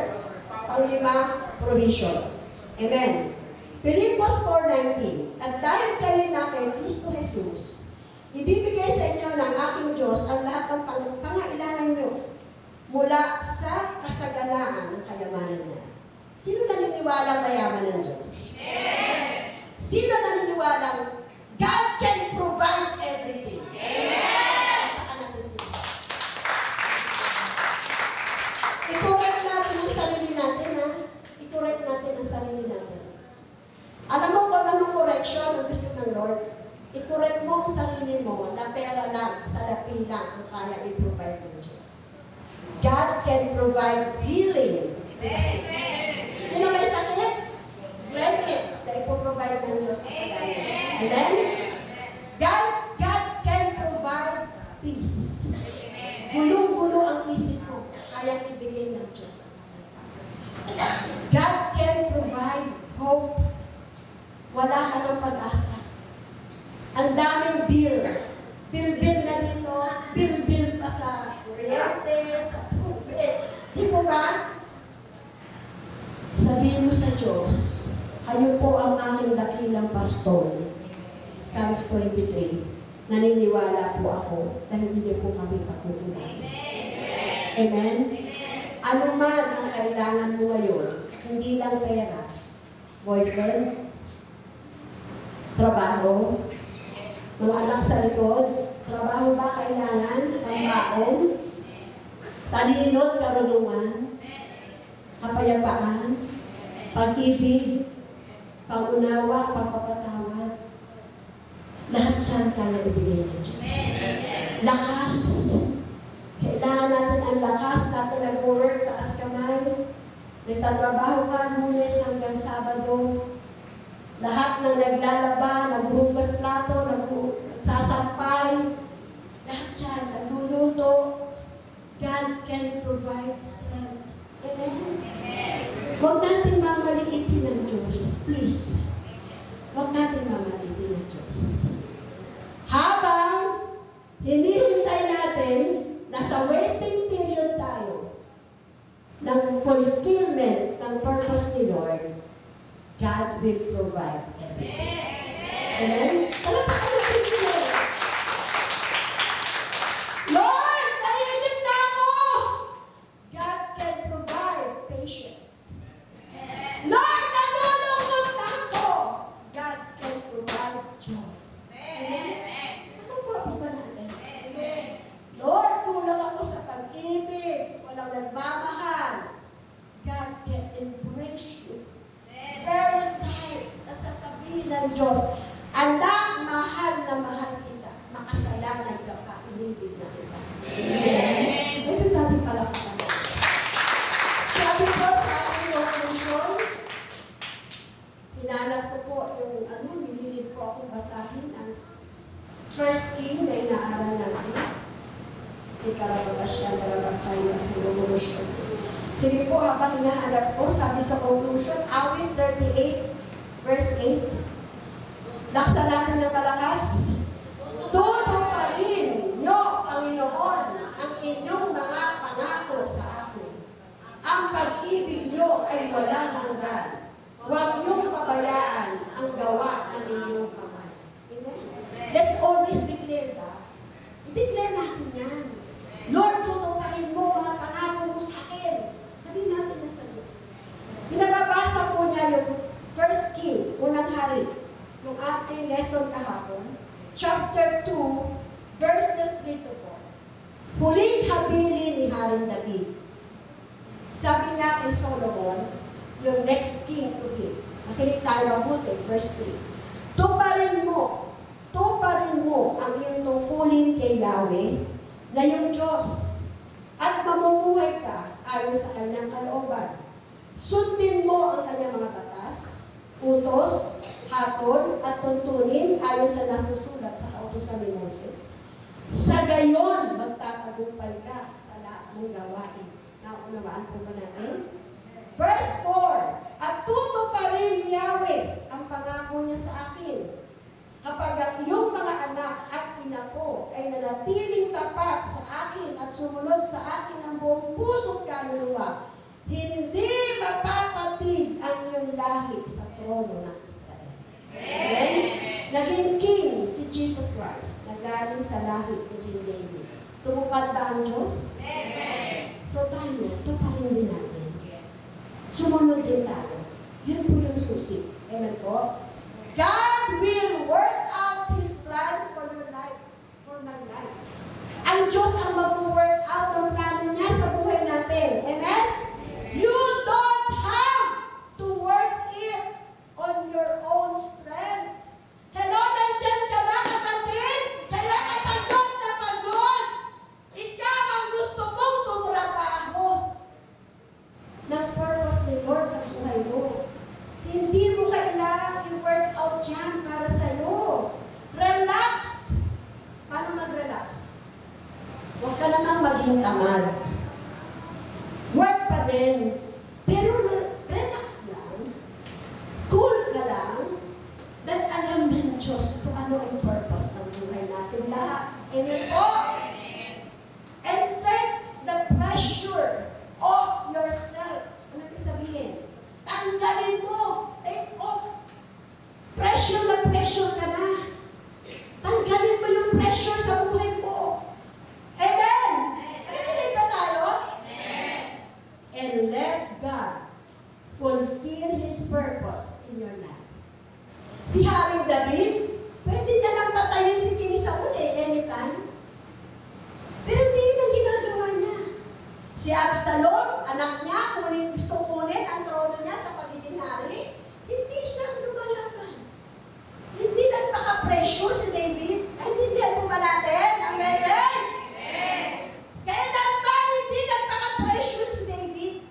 Pang-lima? Provision. Amen. Pilipos 4:19. At dahil kayo na kay Kristo Jesus, ibibigay sa inyo ng aking Diyos ang lahat ng pangailangan nyo mula sa kasaganaan ng kayamanan niya. Sino naniniwalang mayaman ng Diyos? Amen. Sino naniniwalang God can provide everything? Amen. I-correct natin ang sarili natin, ha? I-correct natin ang sarili natin. Alam mo kung anong correction ang gusto ng Lord? I-correct mo ang sarili mo na pera lang, salapi lang ang kaya i-provide ng Diyos. God can provide healing. Amen. Sino may sakit? Grant it na ipoprovide ng Diyos sa kanya. Amen? God can provide peace. Gulong-gulo ang isip mo, kaya ibigay ng Diyos. God can provide hope. Wala ka ng pag-asa. Ang daming bill. Bill na dito, bill pa sa kuryente, sa tubig. Di mo ba? Sabihin mo sa Diyos, kayo po ang aming dakilang pastor. Psalms 23. Naniniwala po ako na hindi niyo po kami pakukulan. Amen? Ano man ang kailangan mo ngayon, hindi lang pera, boyfriend, trabaho, mga anak sa likod, trabaho ba kailangan? Pambaon? talino at karunungan, kapayapaan, pag-ibig, pangunawa, pagpapatawad. Lahat yan kaya ibigay ng Diyos. Lakas. Kailangan natin ang lakas natin nag-work, taas kamay. Nagtatrabaho ka Lunes hanggang Sabado. Lahat ng naglalaba, naghuhugas plato, nagsasampay, lahat yan, nagluluto. God can provide strength. Amen? Huwag natin mamaliitin ng Diyos. Please. Huwag natin mamaliitin ng Diyos. Habang hinihintay natin, nasa waiting period tayo ng fulfillment ng purpose ni Lord, God will provide everything. Amen? Palakpakan natin si Lord. Lord, naiinip na ako! God can provide patience. Lord, nalulungkot na ako! God can provide joy. Amen? Anong gwapo ba natin? Lord, kulang ako sa pag-ibig, walang nagmamahal. God can embrace you. Very tight na sasabihin ng Diyos, anak, mahal na mahal kita, makasalanan ka pa, inibig na kita. Amen? Mayroon natin pala ka. Sabi ko sa aking conclusion, hinanap ko po yung nililid ko akong basahin ang First King na inaaral natin. Si Karabasyan, Karabakay, at Revolution. Sige po, habang hinahanap ko, sabi sa conclusion, Awit 38, verse 8. Laksa natin ng malakas. Tutuparin nyo, Panginoon, ang inyong mga pangako sa akin. Ang pag-ibig nyo ay walang hanggan. Huwag niyong pabayaan ang gawa ng inyong kamay. Amen? Let's always declare that. I-declare natin yan. Lord, tutuparin mo mga pangako mo sa akin. Sabihin natin na sa Diyos. Pinababasa po niya yung First King, unang hari, yung ating lesson kahapon, chapter 2, verses 3 to 4. Huling habili ni Haring David. Sabi niya kay Solomon, yung next king to him. Makinig tayo mabuti, verse 3. Tuparin mo ang iyong tungkulin kay Yahweh na yung Diyos at mamumuhay ka ayon sa kanyang kalooban. Sundin mo ang kanyang mga batas, utos, hatol, at tuntunin ayon sa nasusulat sa kautusan ni Moses. Sa gayon, magtatagumpay ka sa lahat ng gawain. Naunawaan po ba natin? Verse 4, at tutuparin ni Yahweh ang pangako niya sa akin. Kapag ang iyong mga anak at inapo ay nanatiling tapat sa akin at sumunod sa akin ang buong puso't kaluluwa, hindi mapapatid ang iyong lahi sa trono ng Israel. Amen? Naging king si Jesus Christ, nagaling sa lahi ni King David. Tumupad ba ang Diyos? Amen. So tayo, tuparin din natin. Sumunod din tayo. Yun po yung susi. Amen po? God will work out His plan for your life, for my life. Ang Diyos ang mag-work out ang plano niya sa buhay natin. Amen? You don't have to work it on your own strength. Hello, nandyan ka ba, kapatid? Kaya ka pagod na pagod. Ikaw ang gusto mong tumrabaho ng purpose ni Lord sa buhay mo. Hindi mo kailangan i-work out yan para sa'yo. Relax. Paano mag-relax? Huwag ka namang maging tamad. Work pa din. Pero relax lang. Cool ka lang. Dahil alam ng Diyos kung ano ang purpose ng buhay natin lahat. Amen po? And take the pressure off yourself. Ano ibig sabihin? Tanggalin mo. Take off. Pressure na pressure ka na. Tanggalin mo yung pressure sa buhay mo. Amen? Amen. Ba tayo? Amen. And let Si Absalom, anak niya, gusto kunin ang trono niya sa pagiging hari, hindi siya lumalaban. Hindi nagpaka-pressure si David. Ay, hindi po ba natin ang message? Kailan ba hindi nagpaka-pressure si David?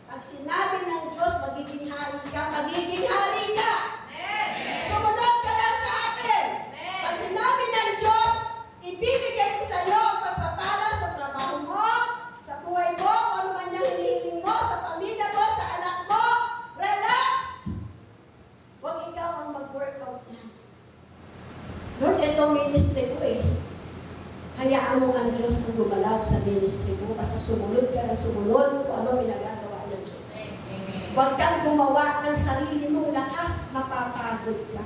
Pag sinabi ng Diyos, magiging hari ka, magiging hari ka. Sumunod ka lang sa akin. Pag sinabi ng Diyos, ibibigay ko sa iyo ang pagpapala sa trabaho mo, sa buhay mo, kung ano man yung hinihiling mo, sa pamilya mo, sa anak mo, relax! Huwag ikaw ang mag-workout niya. Lord, ito ministry ko eh. Hayaan mo ang Diyos ang gumalaw sa ministry mo. Basta sumunod ka ng sumunod kung ano pinagagawa ng Diyos. Huwag kang gumawa ng sarili mong lakas, mapapagod ka.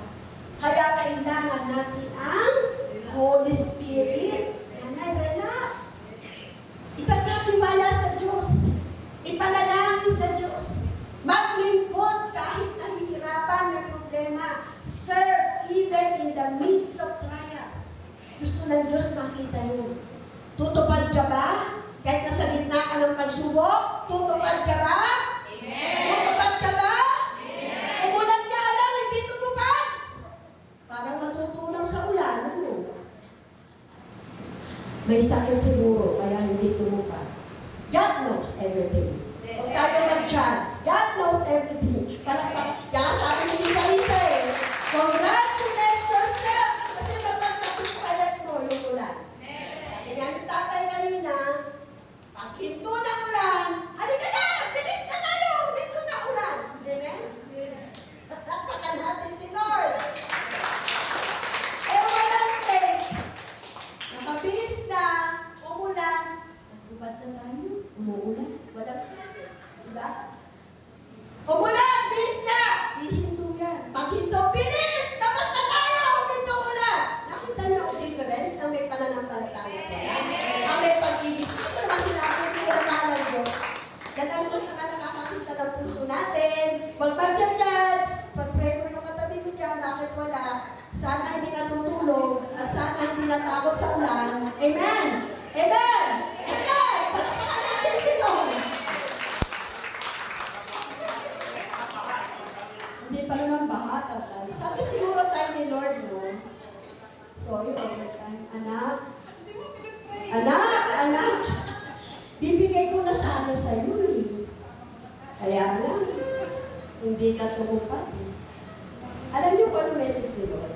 Kaya kailangan natin ang Holy Spirit na relax. Ipagkatiwala sa Diyos. Ipanalangin sa Diyos. Maglingkod kahit nahihirapan, may problema. Serve even in the midst of trials. Gusto ng Diyos makita mo. Tutupad ka ba? Kahit nasa gitna ka ng pagsubok, tutupad ka ba? Tutupad ka ba? Umulan nga lang, hindi tumupad. Parang matutunaw sa ulan. Ano? May sakit siguro, kaya hindi tumupad. God knows everything. Huwag tayo mag-judge. God knows everything. Kaya sabi ni si Carissa eh, congratulate yourself kasi magpagkatupalat mo yung ulan. Sabi nga ni tatay kanina, pag hinto ng ulan, halika na! Bilis na tayo! Hinto na ulan! Amen? Nakpakan natin si Lord. Eh, walang faith. Nakabilis na, umulan. Nagubad na tayo, umuulan. Walang faith. Diba? Umulan, bilis na! Hihinto yan. Pag hinto, bilis! Tapos na tayo! Huminto ulan! Nakita niyo ang difference na may pananampalataya ko. Ang may pag-ibig. Ito naman sinabi ko yung mahal Diyos. Yan ang Diyos na nakakakita ng puso natin. Huwag mag-judge. Pag-pray ko yung katabi mo dyan, bakit wala? Sana hindi natutulog at sana hindi natakot sa ulan. Amen! Amen! Amen! Palakpakan natin si Lord. Hindi pa naman bahat at sabi siguro tayo ni Lord, no? Sorry, overtime. Anak, bibigay ko na sana sa iyo eh. Kaya lang, hindi ka tumupad eh. Alam niyo kung ano message ni Lord?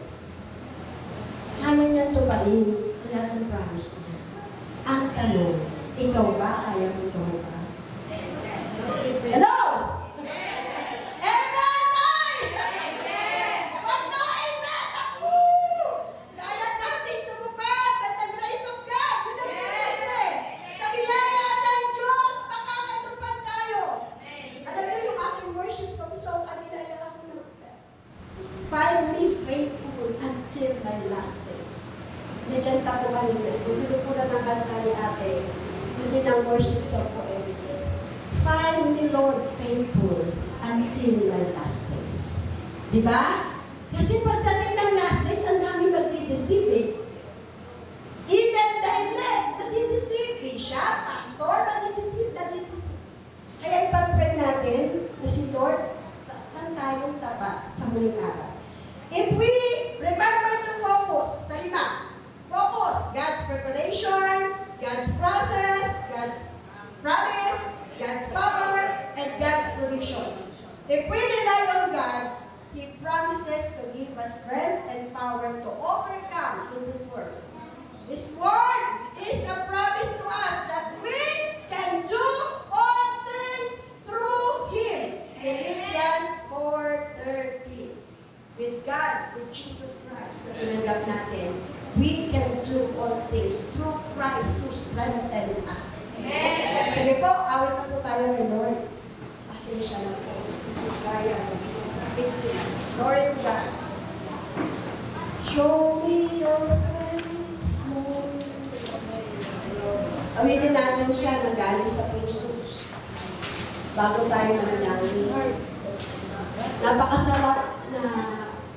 Kaya niya tuparin lahat ng promise niya. Ang tanong, ikaw ba kaya mo tumupad? Hello? Find me faithful until my last days. Nagkanta ko kanina. Bumili ko na ng kanta ni ate. Hindi ng worship song ko everyday. Find me, Lord, faithful until my last days. Diba? Kasi pagdating ng last days, ang dami magdideceive eh. Even the elect, nadideceive. Bishop, pastor, nadideceive. Kaya ipag-pray natin na si Lord, tayong tapat sa huling araw. If we remember to focus sa lima, focus, God's preparation, God's process, God's promise, God's power, and God's provision. If we rely on God, He promises to give us strength and power to overcome in this world. His word is a promise to us that we can do all things through Him. Philippians 4:13. With God, with Jesus Christ, na tinanggap natin, we can do all things through Christ who strengthened us. Amen. Sige po, awit na po tayo kay Lord. Pasensya na po. Kaya, fix it. Glory to God. Show me your face, Lord. Awitin natin siya na galing sa puso. Bago tayo manalangin. Napakasarap na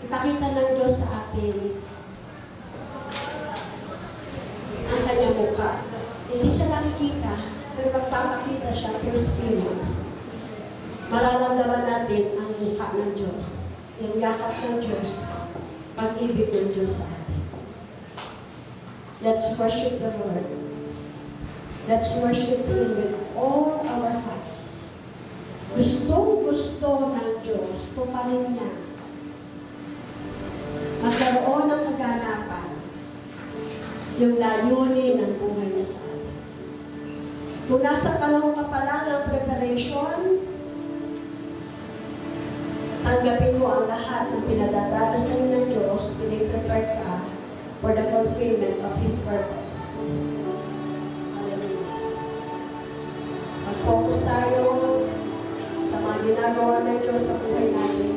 ipakita ng Diyos sa atin ang kanyang mukha. Hindi siya nakikita, pero nagpapakita siya through Spirit, mararamdaman natin ang mukha ng Diyos, yung yakap ng Diyos, pag-ibig ng Diyos sa atin. Let's worship the Lord. Let's worship Him with all our hearts. Gustong-gusto ng Diyos, tuparin niya, magkaroon ng kaganapan yung layunin ng buhay niya sa atin. Kung nasa panahon ka pa lang ng preparation, tanggapin mo ang lahat ng pinadadanasan ng Diyos, piniprepare ka for the fulfillment of His purpose. Hallelujah. Mag-focus tayo sa mga ginagawa ng Diyos sa buhay natin.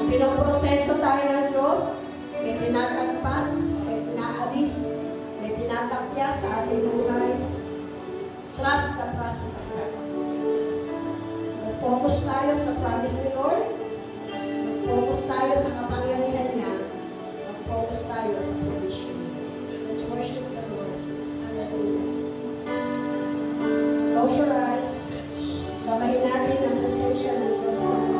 Pinoproseso tayo ng Diyos, may tinatagpas, may pinaalis, may tinatakya sa ating buhay. Trust the process of God. Mag-focus tayo sa promise ni Lord. Mag-focus tayo sa kapangyarihan niya. Mag-focus tayo sa provision. Let's worship the Lord. Hallelujah. Close your eyes. Gabahin natin ang presensya ng Diyos na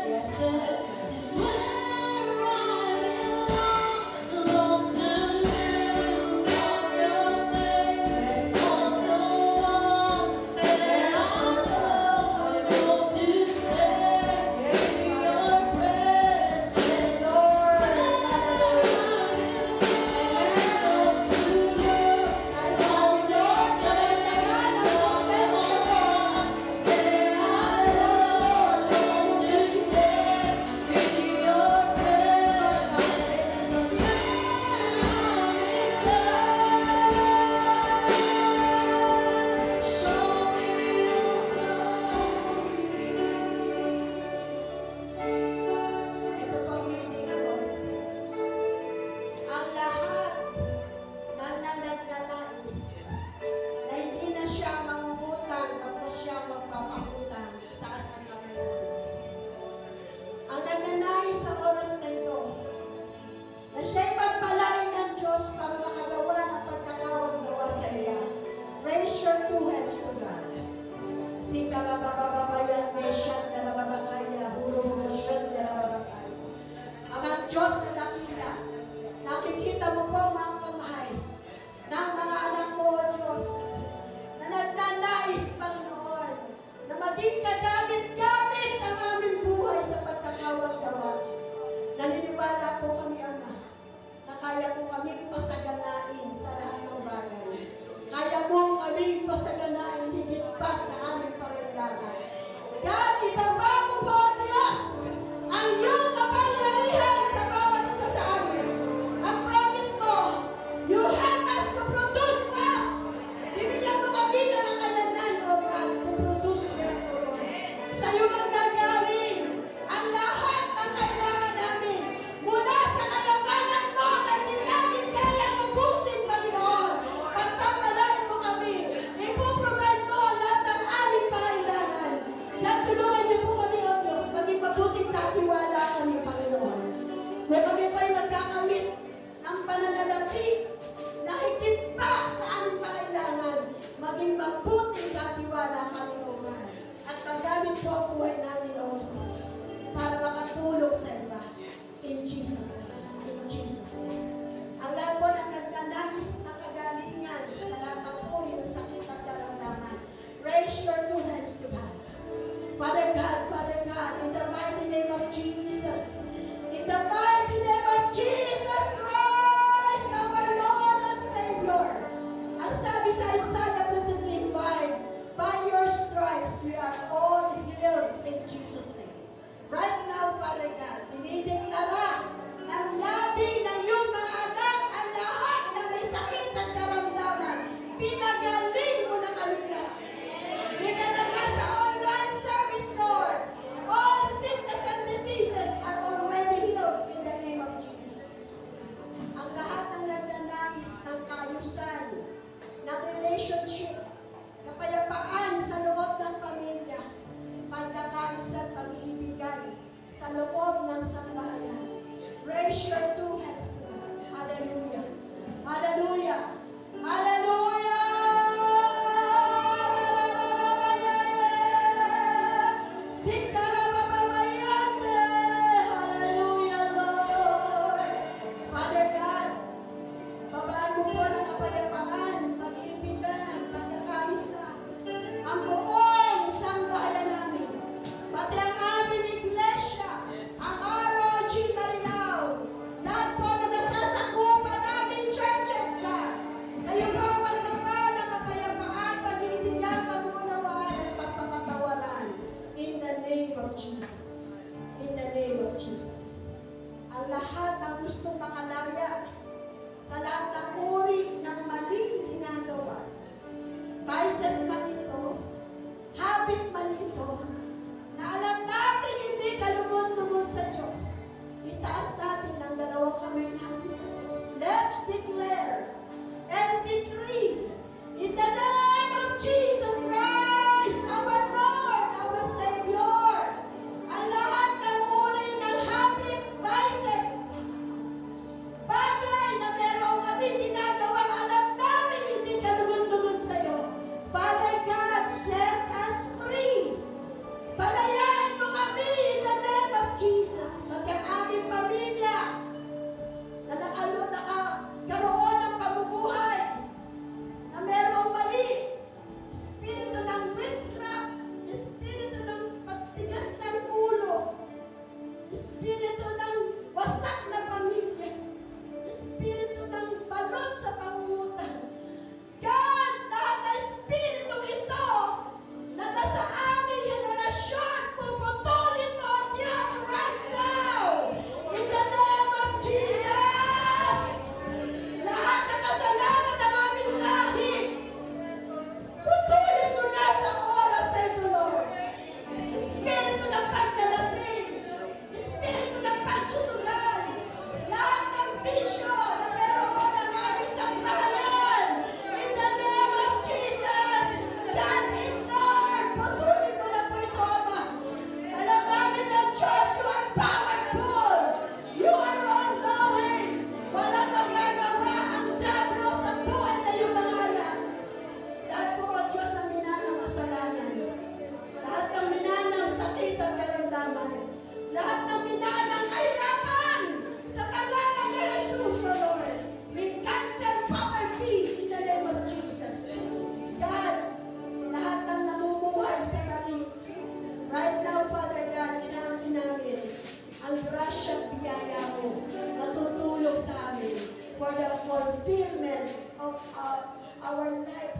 Yes. Ikababababaya, Neshan, Darababakaya, Huro, Shen, Darababakaya. Mga Diyos na dakila, nakikita mo po mga kamay ng mga anak mo, O Diyos, na nagnanais, Panginoon, na maging kagamit-gamit ang aming buhay sa pagkakawag-dawag. Naniniwala po kami, Ama, na kaya po kami pasaganain sa lahat ng bagay. Kaya mo kami pasaganain higit pa sa aming pangailangan. God, ibaba mo po, O Diyos, ang iyong kapangyarihan sa bawat isa sa amin. Ang promise mo, you help us to produce well. Bibigyan mo kami ng kakayanan, O God, to produce well, O Lord. Sa iyo manggagaling ang lahat ng kailangan namin mula sa kayamanan mo na hindi namin kaya mabusin, Panginoon. Pagpapalain mo kami, ipoprovide mo lahat ng aming pangailangan. At tulungan niyo po kami, O Diyos, maging mabuting katiwala kami, Panginoon. Kung kami pa'y magkakamit ng pananalapi na higit pa sa aming pangailangan, maging mabuting katiwala kami, O God. At paggamit po ang buhay namin, O Diyos, para makatulong sa iba. In Jesus' name. In Jesus' name. Ang lahat po ng nagtanagis ng kagalingan sa lahat ng uri ng sakit at karamdaman, raise your two hands to God. Father God, in the mighty name of Jesus, in the mighty name of Jesus Christ, our Lord and Savior, ang sabi sa Isaiah 53:5, by your stripes we are all healed in Jesus' name. Right now, Father God, dinideklara ng labi ng iyong mga anak ang lahat na may sakit at karamdaman. Pinagaling mo na kami lahat. Pinagaling sa online service, Lord. All sickness and diseases are already healed in the name of Jesus. Ang lahat ng nagnanais ng kaayusan, ng relationship, kapayapaan sa loob ng pamilya, pagkakaisa at pag-iibigan sa loob ng sambahayan.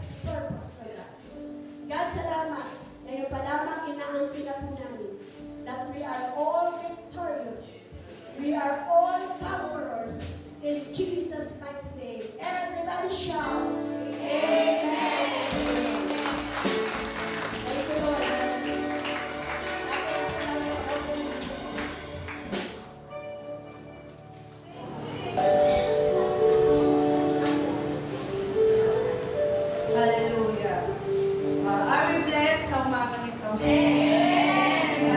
purpose for God. God, salamat. Ngayon pa lamang inaangkin na po namin that we are all victorious. We are all conquerors in Jesus' mighty name. Everybody shout, Amen. Thank you, Lord. Hallelujah. Are we blessed sa umagang ito? Amen.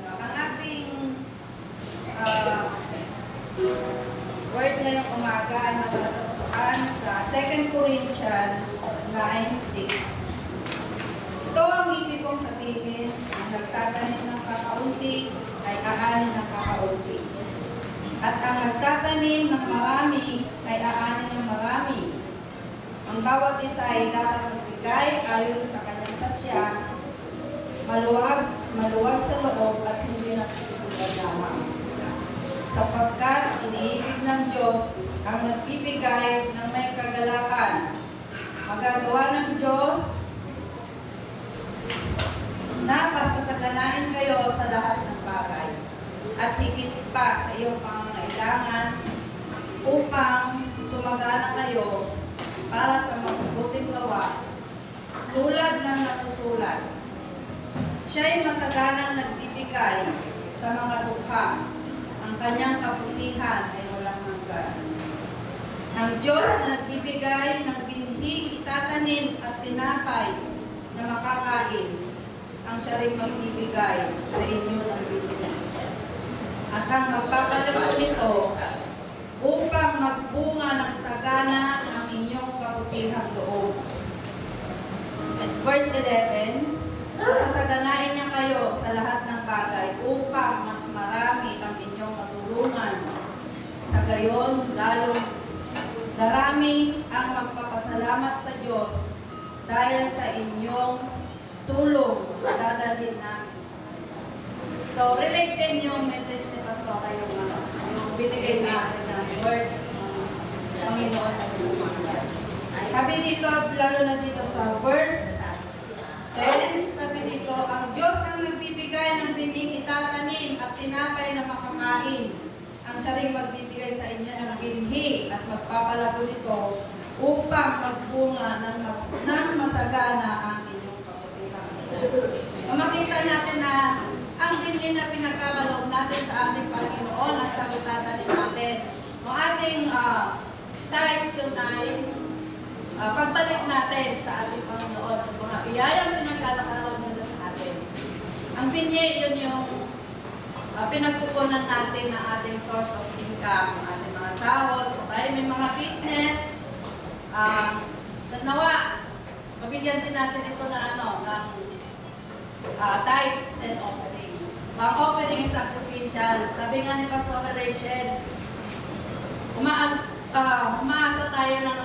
Ang ating word ngayong umaga ay matatagpuan sa 2 Corinthians 9:6. Ito ang ibig kong sabihin, ang nagtatanim ng kakaunti ay aanin ng kakaunti. At ang nagtatanim ng marami ay aanin ng marami. Ang bawat isa ay dapat magbigay ayon sa kanyang pasya, maluwag sa loob at hindi nagsisibulan lamang. Sapagkat iniibig ng Diyos ang nagbibigay ng may kagalakan. Magagawa ng Diyos na pagsasaganain kayo sa lahat ng bagay at higit pa sa iyong pangangailangan upang sumagana kayo para sa mabubuting gawa, tulad ng nasusulat. Siya'y masaganang nagbibigay sa mga dukha. Ang kanyang kabutihan ay walang hanggan. Ang Diyos na nagbibigay ng binhi, itatanim at tinapay na makakain, ang siya rin magbibigay sa inyo ng binhi. At ang magpapalago nito upang magbunga ng sagana ang inyong kabutihang loob. At verse 11, sasaganain niya kayo sa lahat ng bagay upang mas marami ang inyong matulungan. Sa gayon, lalong darami ang magpapasalamat sa Diyos dahil sa inyong tulong na dadalhin namin. So, relate din yung message ni Pastor yung binigay natin ng word ng Panginoon at Panginoon. Sabi dito, lalo na dito sa verse 10, sabi dito, ang Diyos ang nagbibigay ng bining itatanim at tinapay na makakain. Ang siya rin magbibigay sa inyo ng binhi at magpapalago nito upang magbunga ng masagana ang inyong kabutihan. Makita natin na ang binhi na pinagkakaloob natin sa ating Panginoon at sa itatanim natin. Ang ating tithes yun ay pagbalik natin sa ating Panginoon. Mga biyayang pinagkakaloob nila sa atin. Ang binhi, yun yung pinagkukunan natin na ating source of income, ating mga sahod, o tayo may mga business, nawa, mabigyan din natin ito na ng tithes and offering. Ang offering is sacrificial. Sabi nga ni Pastor Rachel, umaasa tayo ng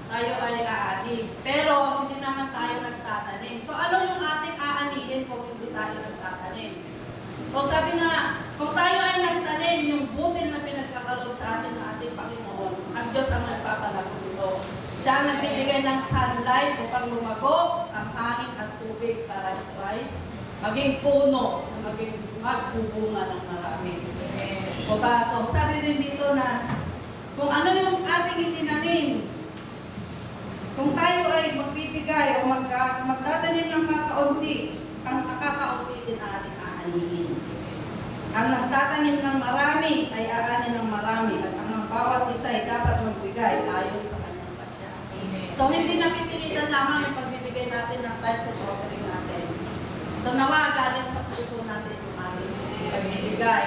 tayo ay aani. Pero hindi naman tayo nagtatanim. So ano yung ating aanihin kung hindi tayo nagtatanim? So sabi nga, kung tayo ay nagtanim, yung butil na pinagkakaloob sa atin ng ating Panginoon, ang Diyos ang nagpapalago nito. Siya ang nagbibigay ng sunlight upang lumago ang hangin at tubig para ito ay maging puno, maging magbubunga ng marami. O ba? So sabi rin dito na kung ano yung ating itinanim, kung tayo ay magbibigay o magtatanim ng kakaunti, ang kakaunti din ating aanihin. Ang nagtatanim ng marami ay aanin ng marami at ang bawat isa ay dapat magbigay ayon sa kanyang pasya. So hindi napipilitan lamang yung pagbibigay natin ng tithes at offering natin. So nawa galing sa puso natin yung aming pagbibigay.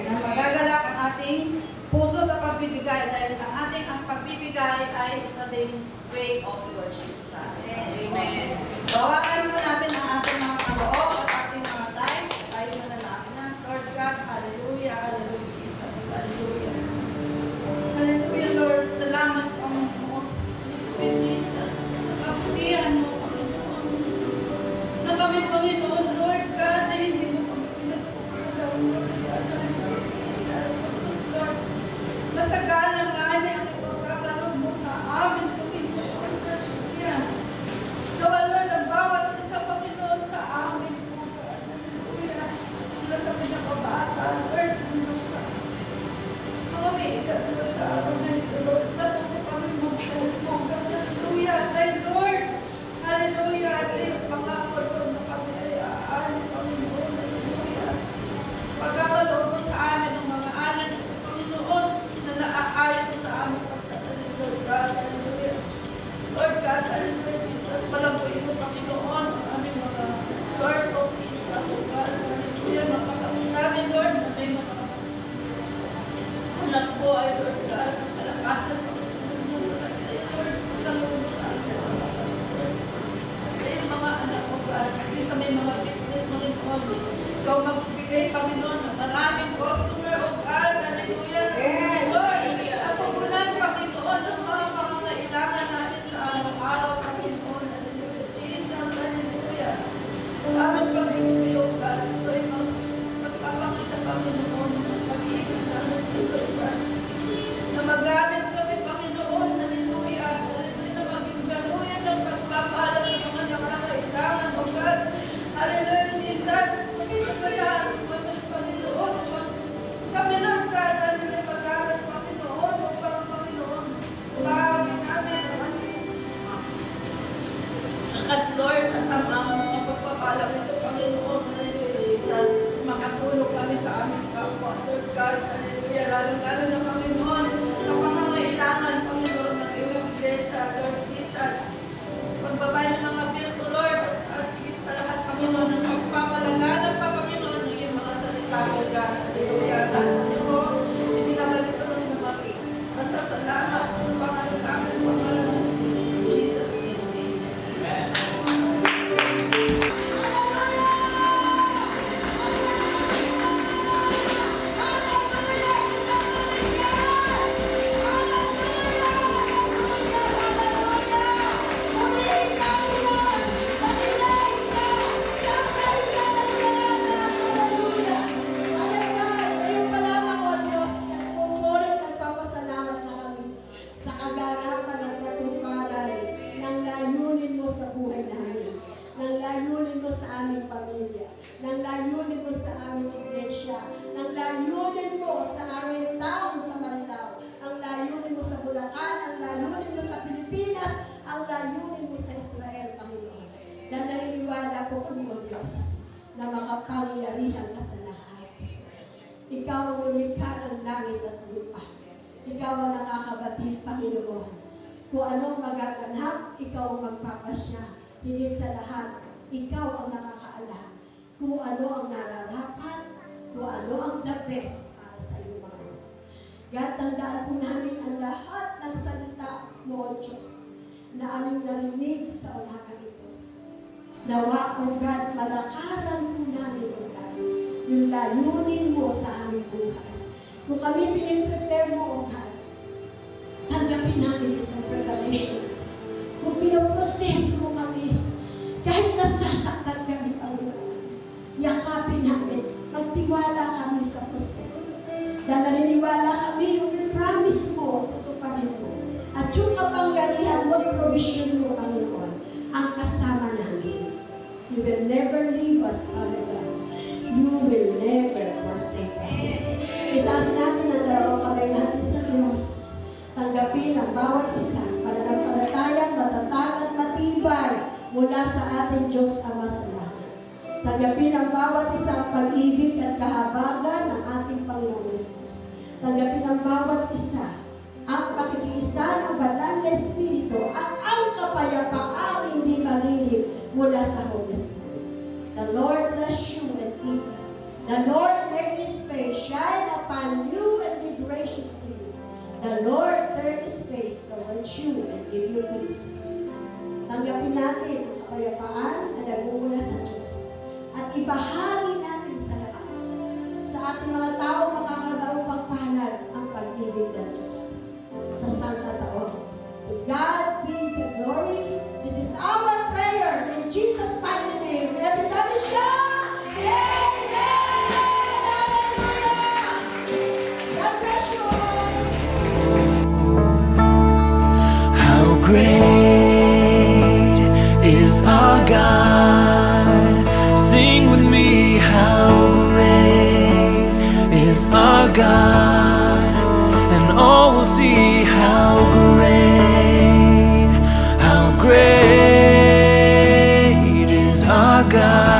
Na magagalak ang ating puso sa pagbibigay dahil ang pagbibigay ay isa ding way of worship. Amen. Bawakan mo natin ang ating mga kaloob at ating mga time. Tayo manalangin na. Lord God, hallelujah, hallelujah, Jesus, hallelujah. Hallelujah, Lord. Salamat, Panginoon. Hallelujah, Jesus. Sa kaputihan mo, Panginoon. Na kami, Panginoon, Lord God, na hindi mo kami pinagpusaw, Lord God, Jesus. Lord, masagana nga niya ang pagkakaroon mo sa amin. Lord, at ang mga pagpapala nito, Panginoon, hallelujah, Jesus. Makatulong kami sa aming kapwa, Lord God, hallelujah, lalong-lalo na Panginoon, sa pangangailangan, Panginoon, ng iyong iglesia, Lord Jesus. Pagbabay ng mga bills, O Lord, at higit sa lahat, Panginoon, ng pagpapalagalan pa, Panginoon, ng iyong mga salita, Lord God, hallelujah. Lahat ito, hindi naman ito ng sa mali. Masasalamat sa pangangailangan, Panginoon, in Jesus' name, amen. ng layunin mo sa aming pamilya, ng layunin mo sa aming iglesia, ng layunin mo sa aming town sa Marilao, ang layunin mo sa Bulacan, ang layunin mo sa Pilipinas, ang layunin mo sa Israel, Panginoon. Na naniniwala po kami, O Diyos, na makapangyarihan ka sa lahat. Ikaw ang lumikha ng langit at lupa. Ikaw ang nakakabatid, Panginoon. Kung anong magaganap, ikaw ang magpapasya. Higit sa lahat, ikaw ang nakakaalam kung ano ang nararapat, kung ano ang the best para sa iyong mga ito. God, tandaan po namin ang lahat ng salita mo, O Diyos, na aming narinig sa umagang ito. Nawa, O God, malakaran po namin, O God, yung layunin mo sa aming buhay. Kung kami piniprepare mo, O God, tanggapin namin itong preparation. Kung pinoproses mo kami, kahit nasasaktan kami, Panginoon, yakapin namin, magtiwala kami sa proseso. Dahil naniniwala kami yung promise mo, tutuparin mo. At yung kapangyarihan mo, provision mo, Panginoon, ang kasama namin. You will never leave us, Father God. You will never forsake us. Itaas natin ang dalawang kamay natin sa Diyos. Tanggapin ang bawat isa, pananampalatayang matatag at matibay mula sa ating Diyos Ama sa langit. Tanggapin ang bawat isang pag-ibig at kahabagan ng ating Panginoong Jesus. Tanggapin ang bawat isa ang pakikiisa ng Banal na Espiritu at ang kapayapaang hindi malilip mula sa Holy Spirit. The Lord bless you and keep you. The Lord make His face shine upon you and be gracious to you. The Lord turn His face towards you and give you peace. Tanggapin natin ang kapayapaan na nagmumula sa Diyos at ibahagi natin sa labas. Sa ating mga tao makakadaong pagpalad ang pag-ibig ng Diyos sa Santa Taon. To God be the glory. This is our prayer in Jesus' mighty name. Everybody shout, Amen! Hallelujah! God bless you all. How great is our God? Sing with me, how great is our God? And all will see how great is our God.